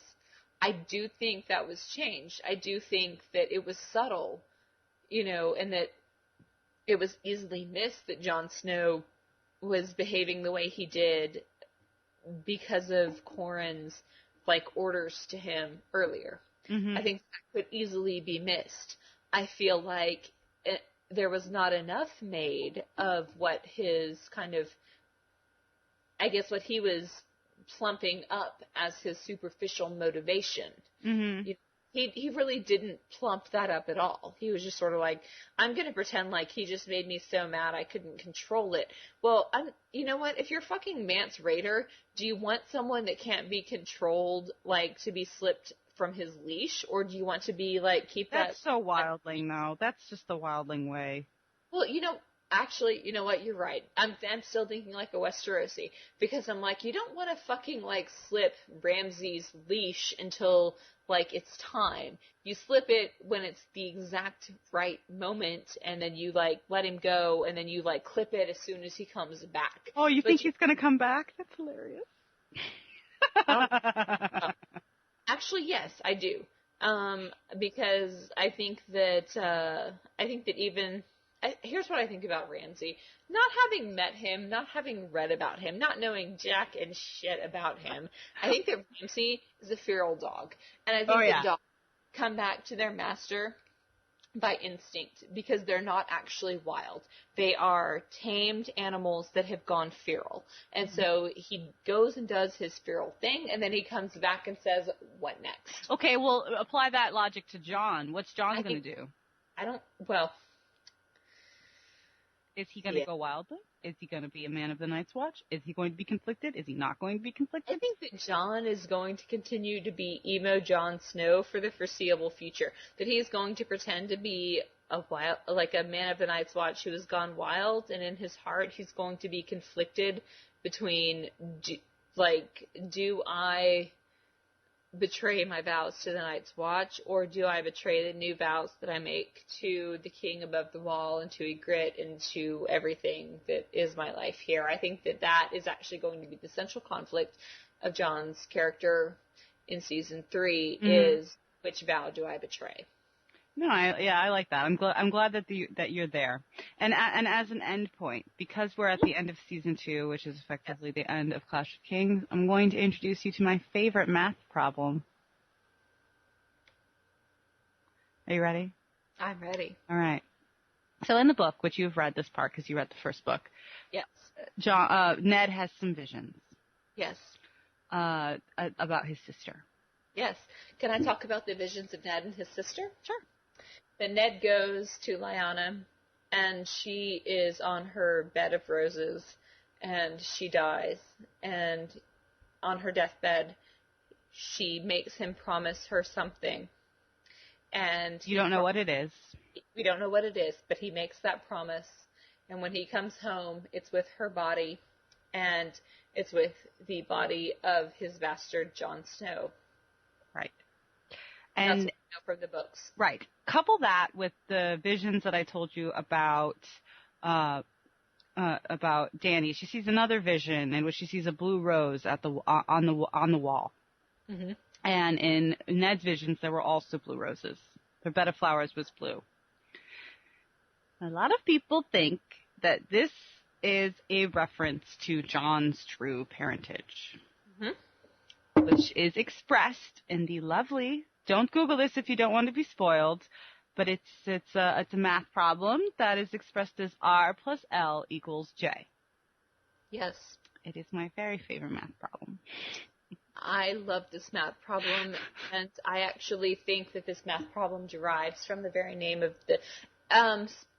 I do think that was changed. I do think that it was subtle, you know, and that it was easily missed that Jon Snow was behaving the way he did because of Qhorin's, like, orders to him earlier. I think that could easily be missed. I feel like there was not enough made of what his kind of, I guess what he was plumping up as his superficial motivation. He really didn't plump that up at all. He was just sort of like, I'm going to pretend like he just made me so mad I couldn't control it. Well, you know what? If you're fucking Mance Rayder, do you want someone that can't be controlled, like, to be slipped from his leash, or do you want to be like That's so wildling, though. That's just the wildling way. Well, you know, actually, you know what? You're right. I'm still thinking like a Westerosi, because I'm like, you don't want to fucking like slip Ramsay's leash until like it's time. You slip it when it's the exact right moment, and then you like let him go, and then you like clip it as soon as he comes back. Oh, you think he's gonna come back? That's hilarious. Actually, yes, I do. Because I think that here's what I think about Ramsay. Not having met him, not having read about him, not knowing jack and shit about him, I think that Ramsay is a feral dog. And I think that dogs come back to their master by instinct, because they're not actually wild. They are tamed animals that have gone feral. And so he goes and does his feral thing, and then he comes back and says, what next? Okay, well, apply that logic to Jon. What's Jon going to do? Is he going to go wildly? Is he going to be a man of the Night's Watch? Is he going to be conflicted? Is he not going to be conflicted? I think that Jon is going to continue to be emo Jon Snow for the foreseeable future. That he is going to pretend to be a man of the Night's Watch who has gone wild, and in his heart he's going to be conflicted between, do I betray my vows to the Night's Watch, or do I betray the new vows that I make to the king above the wall and to Ygritte and to everything that is my life here? I think that is actually going to be the central conflict of Jon's character in season 3 is which vow do I betray? No, I like that. I'm glad that you're there. And as an end point, because we're at the end of season 2, which is effectively the end of Clash of Kings, I'm going to introduce you to my favorite math problem. Are you ready? I'm ready. All right. So in the book, which you've read this part because you read the first book, Yes. Ned has some visions. Yes. About his sister. Yes. Can I talk about the visions of Ned and his sister? Sure. Then Ned goes to Lyanna, and she is on her bed of roses, and she dies. And on her deathbed, she makes him promise her something. And you don't know what it is. We don't know what it is, but he makes that promise. And when he comes home, it's with her body, and it's with the body of his bastard, Jon Snow. Right. And that's what we know from the books. Right. Couple that with the visions that I told you about Dany. She sees another vision in which she sees a blue rose on the wall. Mm-hmm. And in Ned's visions, there were also blue roses. Their bed of flowers was blue. A lot of people think that this is a reference to Jon's true parentage, which is expressed in the lovely. Don't Google this if you don't want to be spoiled, but it's a math problem that is expressed as R plus L equals J. Yes. It is my very favorite math problem. I love this math problem, and I actually think that this math problem derives from the very name of the...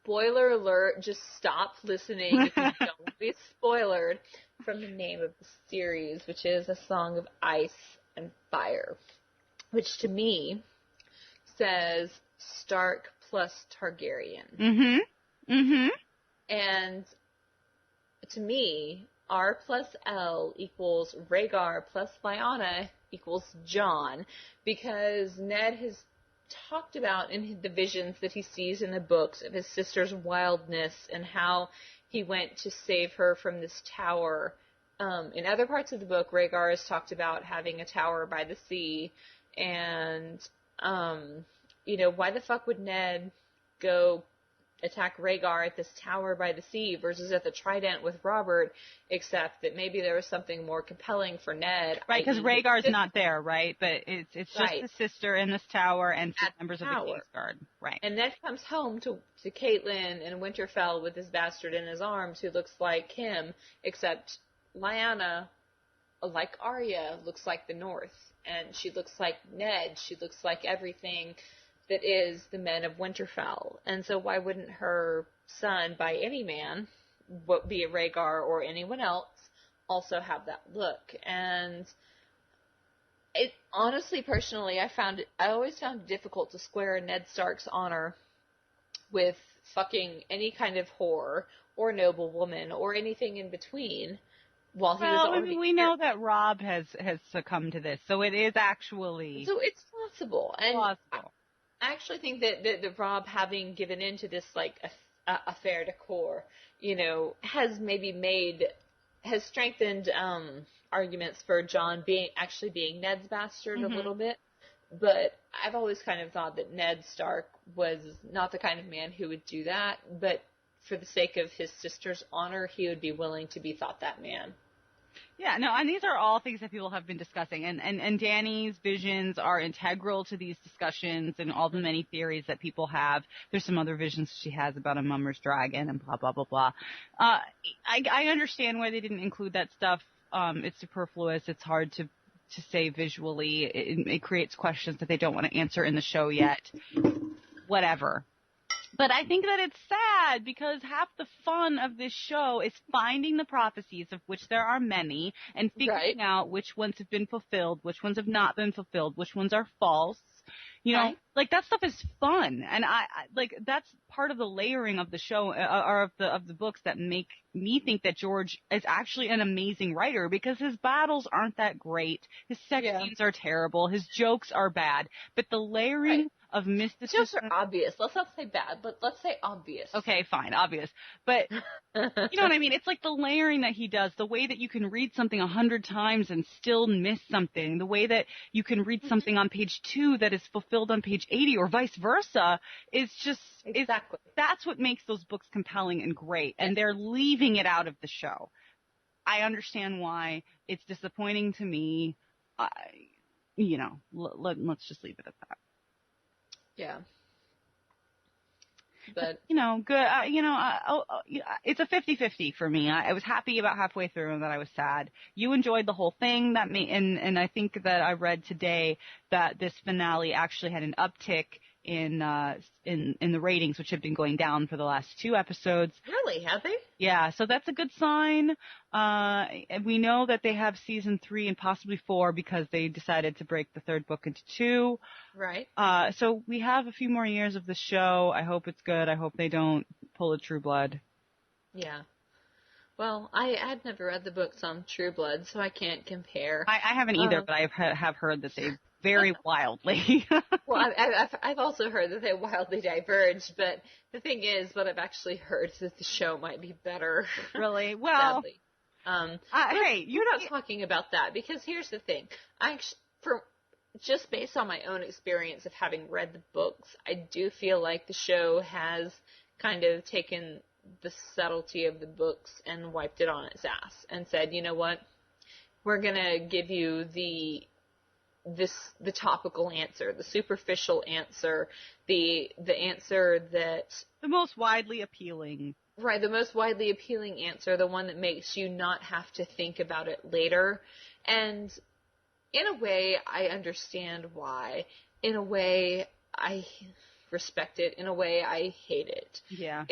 spoiler alert, just stop listening if you don't be spoiled from the name of the series, which is A Song of Ice and Fire, which to me says Stark plus Targaryen. Mm-hmm. Mm-hmm. And to me, R plus L equals Rhaegar plus Lyanna equals Jon, because Ned has talked about in the visions that he sees in the books of his sister's wildness and how he went to save her from this tower. In other parts of the book, Rhaegar has talked about having a tower by the sea, and, why the fuck would Ned go attack Rhaegar at this tower by the sea versus at the Trident with Robert, except that maybe there was something more compelling for Ned. Right, because Rhaegar's not there, right? But it's just right. the sister in this tower and two members of the Kingsguard. Right. And Ned comes home to Catelyn and Winterfell with his bastard in his arms who looks like him, except Lyanna, like Arya, looks like the North. And she looks like Ned. She looks like everything that is the men of Winterfell. And so why wouldn't her son, by any man, be it Rhaegar or anyone else, also have that look? And it honestly, personally, I always found it difficult to square Ned Stark's honor with fucking any kind of whore or noble woman or anything in between. While he was already we know that Robb has succumbed to this, so it is actually... So it's possible. And plausible. I actually think that Robb, having given into this, like, affaire de corps, has strengthened arguments for Jon being Ned's bastard a little bit. But I've always kind of thought that Ned Stark was not the kind of man who would do that, but for the sake of his sister's honor, he would be willing to be thought that man. Yeah, no, and these are all things that people have been discussing, and Dany's visions are integral to these discussions and all the many theories that people have. There's some other visions she has about a Mummer's dragon and blah, blah, blah, blah. I understand why they didn't include that stuff. It's superfluous. It's hard to say visually. It creates questions that they don't want to answer in the show yet. Whatever. But I think that it's sad because half the fun of this show is finding the prophecies, of which there are many, and figuring out which ones have been fulfilled, which ones have not been fulfilled, which ones are false, You know, Right. like that stuff is fun, and I like that's part of the layering of the show or of the books that make me think that George is actually an amazing writer, because his battles aren't that great, his sex scenes are terrible, his jokes are bad, but the layering of mysticism. Jokes are obvious. Let's not say bad, but let's say obvious. Okay, fine, obvious. But you know what I mean? It's like the layering that he does, the way that you can read something 100 times and still miss something, the way that you can read something on page 2 that is fulfilled on page 80 or vice versa, is just, Exactly. that's what makes those books compelling and great. And they're leaving it out of the show. I understand why. It's disappointing to me. You know, let's just leave it at that. Yeah. But you know, good. It's a 50-50 for me. I was happy about halfway through, and then I was sad. You enjoyed the whole thing, and I think that I read today that this finale actually had an uptick in the ratings, which have been going down for the last 2 episodes. really, have they? Yeah, so that's a good sign. And we know that they have season 3 and possibly 4 because they decided to break the 3rd book into 2. Right. So we have a few more years of the show. I hope it's good. I hope they don't pull a True Blood. Yeah. Well, I had never read the books on True Blood, so I can't compare. I haven't either, but I have heard that they vary wildly. Well, I've also heard that they wildly diverge, but the thing is, what I've actually heard is that the show might be better. Really? Well, sadly. hey, You're not talking about that, because here's the thing. Just based on my own experience of having read the books, I do feel like the show has kind of taken the subtlety of the books and wiped it on its ass and said, you know what, we're gonna give you the topical answer, the superficial answer, the answer that the most widely appealing. Right, the most widely appealing answer, the one that makes you not have to think about it later. And in a way, I understand why. In a way, I respect it. In a way, I hate it. Yeah.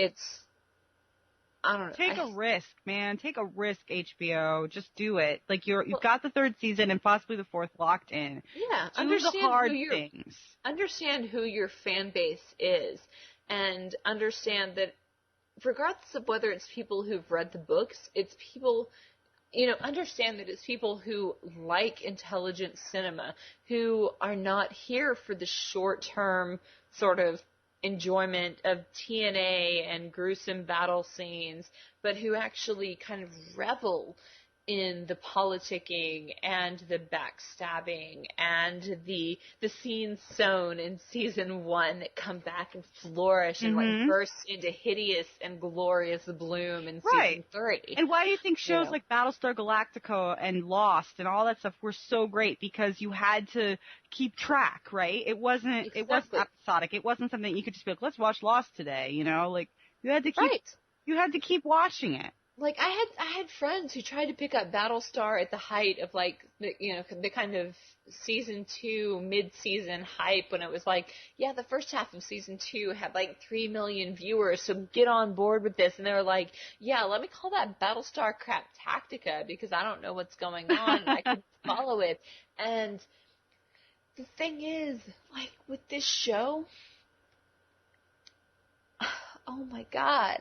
I don't know. Take a risk, man. Take a risk, HBO. Just do it. Like you've got the 3rd season and possibly the 4th locked in. Yeah. Do the hard things. Understand who your fan base is, and understand that regardless of whether it's people who've read the books, it's people, understand that it's people who like intelligent cinema, who are not here for the short-term sort of enjoyment of TNA and gruesome battle scenes, but who actually kind of revel in the politicking and the backstabbing and the scenes sown in season 1 that come back and flourish and like burst into hideous and glorious bloom in season 3. And why do you think shows like Battlestar Galactica and Lost and all that stuff were so great? Because you had to keep track, right? It wasn't episodic. It wasn't something you could just be like, let's watch Lost today, Like you had to keep watching it. Like I had friends who tried to pick up Battlestar at the height of like the kind of season 2 mid-season hype, when it was like, yeah, the first half of season 2 had like 3 million viewers, so get on board with this. And they were like, yeah, let me call that Battlestar crap Tactica because I don't know what's going on and I can follow it. And the thing is, like with this show, oh my God,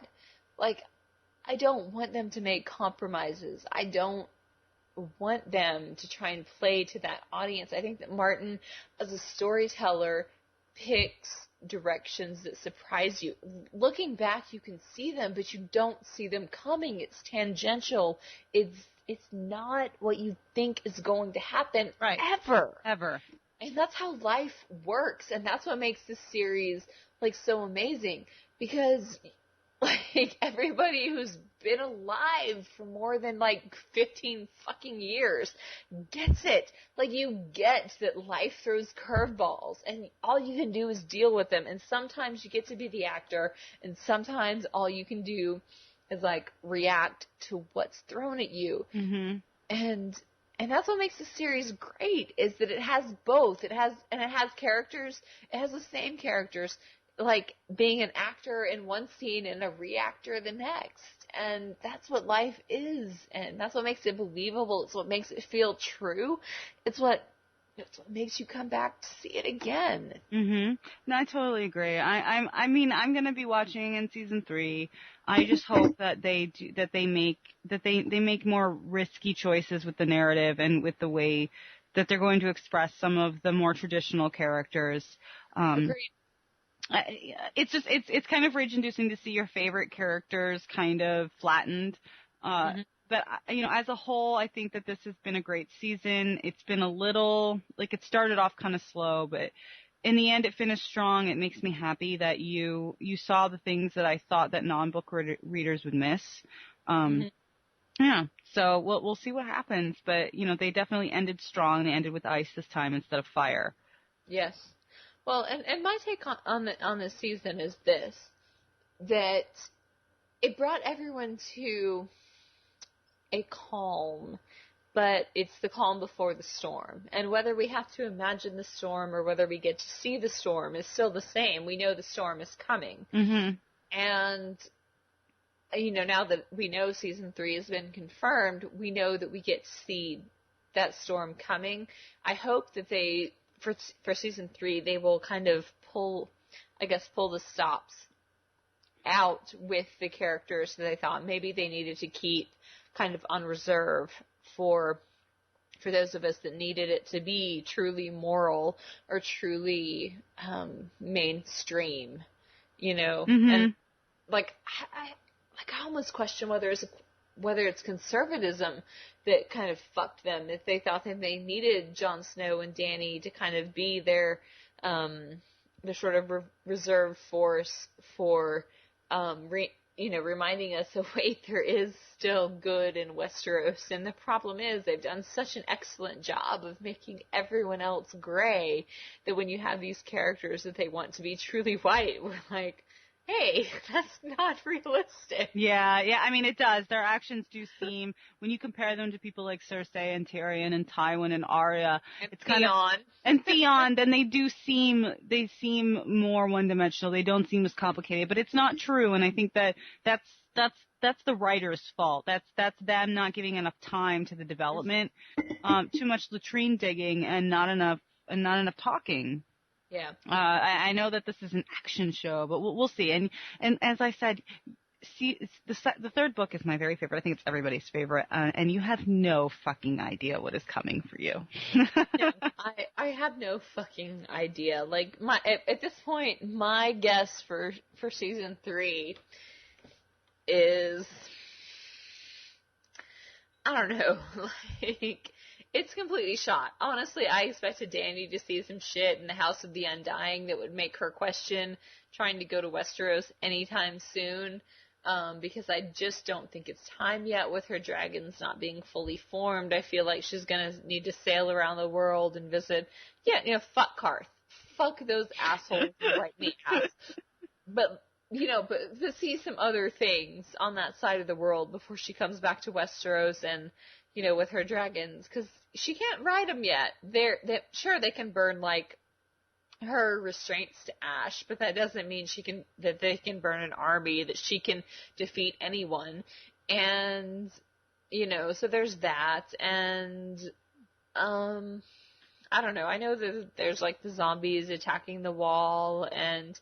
like I don't want them to make compromises. I don't want them to try and play to that audience. I think that Martin, as a storyteller, picks directions that surprise you. Looking back, you can see them, but you don't see them coming. It's tangential. It's not what you think is going to happen ever. And that's how life works, and that's what makes this series like so amazing, because like everybody who's been alive for more than like 15 fucking years gets it. Like you get that life throws curveballs and all you can do is deal with them. And sometimes you get to be the actor, and sometimes all you can do is like react to what's thrown at you. Mm-hmm. And that's what makes the series great, is that it has both. It has characters. It has the same characters, like being an actor in one scene and a reactor the next. And that's what life is, and that's what makes it believable. It's what makes it feel true. It's what It's what makes you come back to see it again. Mm-hmm. No, I totally agree. I mean, I'm gonna be watching in season 3. I just hope that they make more risky choices with the narrative and with the way that they're going to express some of the more traditional characters. Agreed. It's kind of rage-inducing to see your favorite characters kind of flattened. But as a whole, I think that this has been a great season. It's been a little like it started off kind of slow, but in the end, it finished strong. It makes me happy that you saw the things that I thought that non-book readers would miss. Yeah. So we'll see what happens, but they definitely ended strong. They ended with ice this time instead of fire. Yes. Well, and my take on this season is this, that it brought everyone to a calm, but it's the calm before the storm. And whether we have to imagine the storm or whether we get to see the storm is still the same. We know the storm is coming. Mm-hmm. And, now that we know season 3 has been confirmed, we know that we get to see that storm coming. I hope that for season 3, they will kind of pull the stops out with the characters that they thought maybe they needed to keep kind of on reserve for those of us that needed it to be truly moral or truly mainstream, Mm-hmm. and I almost question whether it's conservatism that kind of fucked them, if they thought that they needed Jon Snow and Dany to kind of be their sort of reserve force for reminding us, oh wait, there is still good in Westeros. And the problem is they've done such an excellent job of making everyone else gray that when you have these characters that they want to be truly white, we're like, hey, that's not realistic. Yeah, I mean, it does. Their actions do seem, when you compare them to people like Cersei and Tyrion and Tywin and Arya, it's kind of, and Theon, then they seem more one-dimensional. They don't seem as complicated, but it's not true. And I think that's the writer's fault. That's them not giving enough time to the development, too much latrine digging and not enough talking. Yeah. I know that this is an action show, but we'll see. And as I said, the third book is my very favorite. I think it's everybody's favorite. And you have no fucking idea what is coming for you. Yeah, I have no fucking idea. Like at this point, my guess for season 3 is, I don't know, like, it's completely shot. Honestly, I expected Dany to see some shit in the House of the Undying that would make her question trying to go to Westeros anytime soon, because I just don't think it's time yet with her dragons not being fully formed. I feel like she's going to need to sail around the world and visit. Yeah, fuck Karth. Fuck those assholes right in the ass. But see some other things on that side of the world before she comes back to Westeros and, with her dragons, because she can't ride them yet. Sure, they can burn, like, her restraints to ash, but that doesn't mean that they can burn an army, that she can defeat anyone. And, so there's that. And, I don't know. I know that there's, like, the zombies attacking the wall, and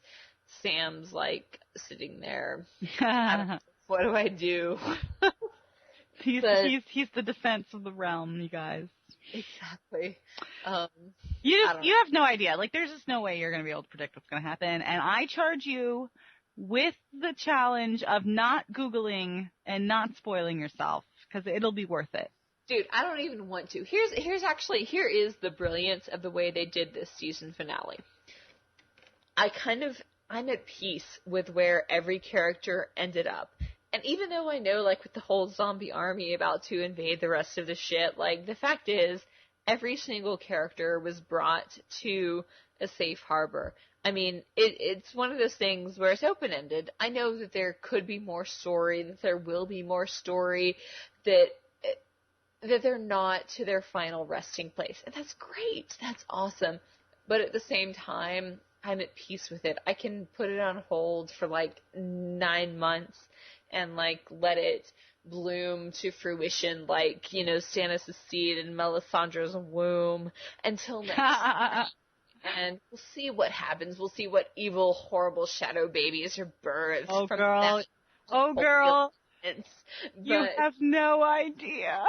Sam's, like, sitting there. What do I do? He's the defense of the realm, you guys. Exactly. You have no idea. Like, there's just no way you're going to be able to predict what's going to happen. And I charge you with the challenge of not Googling and not spoiling yourself, because it'll be worth it. Dude, I don't even want to. Here is the brilliance of the way they did this season finale. I'm at peace with where every character ended up. And even though I know, like, with the whole zombie army about to invade the rest of the shit, like, the fact is, every single character was brought to a safe harbor. I mean, it's one of those things where it's open-ended. I know that there could be more story, that there will be more story, that they're not to their final resting place. And that's great. That's awesome. But at the same time, I'm at peace with it. I can put it on hold for, like, 9 months and, like, let it bloom to fruition like, Stannis' seed in Melisandre's womb until next time. And we'll see what happens. We'll see what evil, horrible shadow babies are birthed. Oh, from girl. that. Oh, girl. You But have no idea.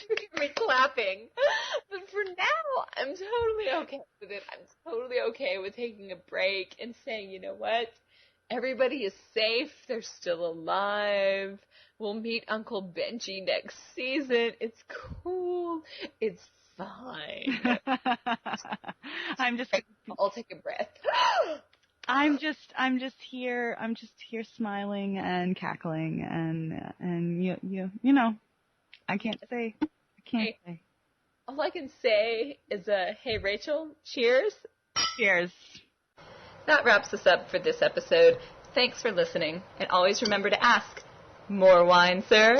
you hear me clapping. But for now, I'm totally okay with it. I'm totally okay with taking a break and saying, you know what? Everybody is safe. They're still alive. We'll meet Uncle Benji next season. It's cool. It's fine. I'll take a breath. I'm just here smiling and cackling and you know, I can't say. All I can say is, hey Rachel, cheers. Cheers. That wraps us up for this episode. Thanks for listening, and always remember to ask, more wine, sir?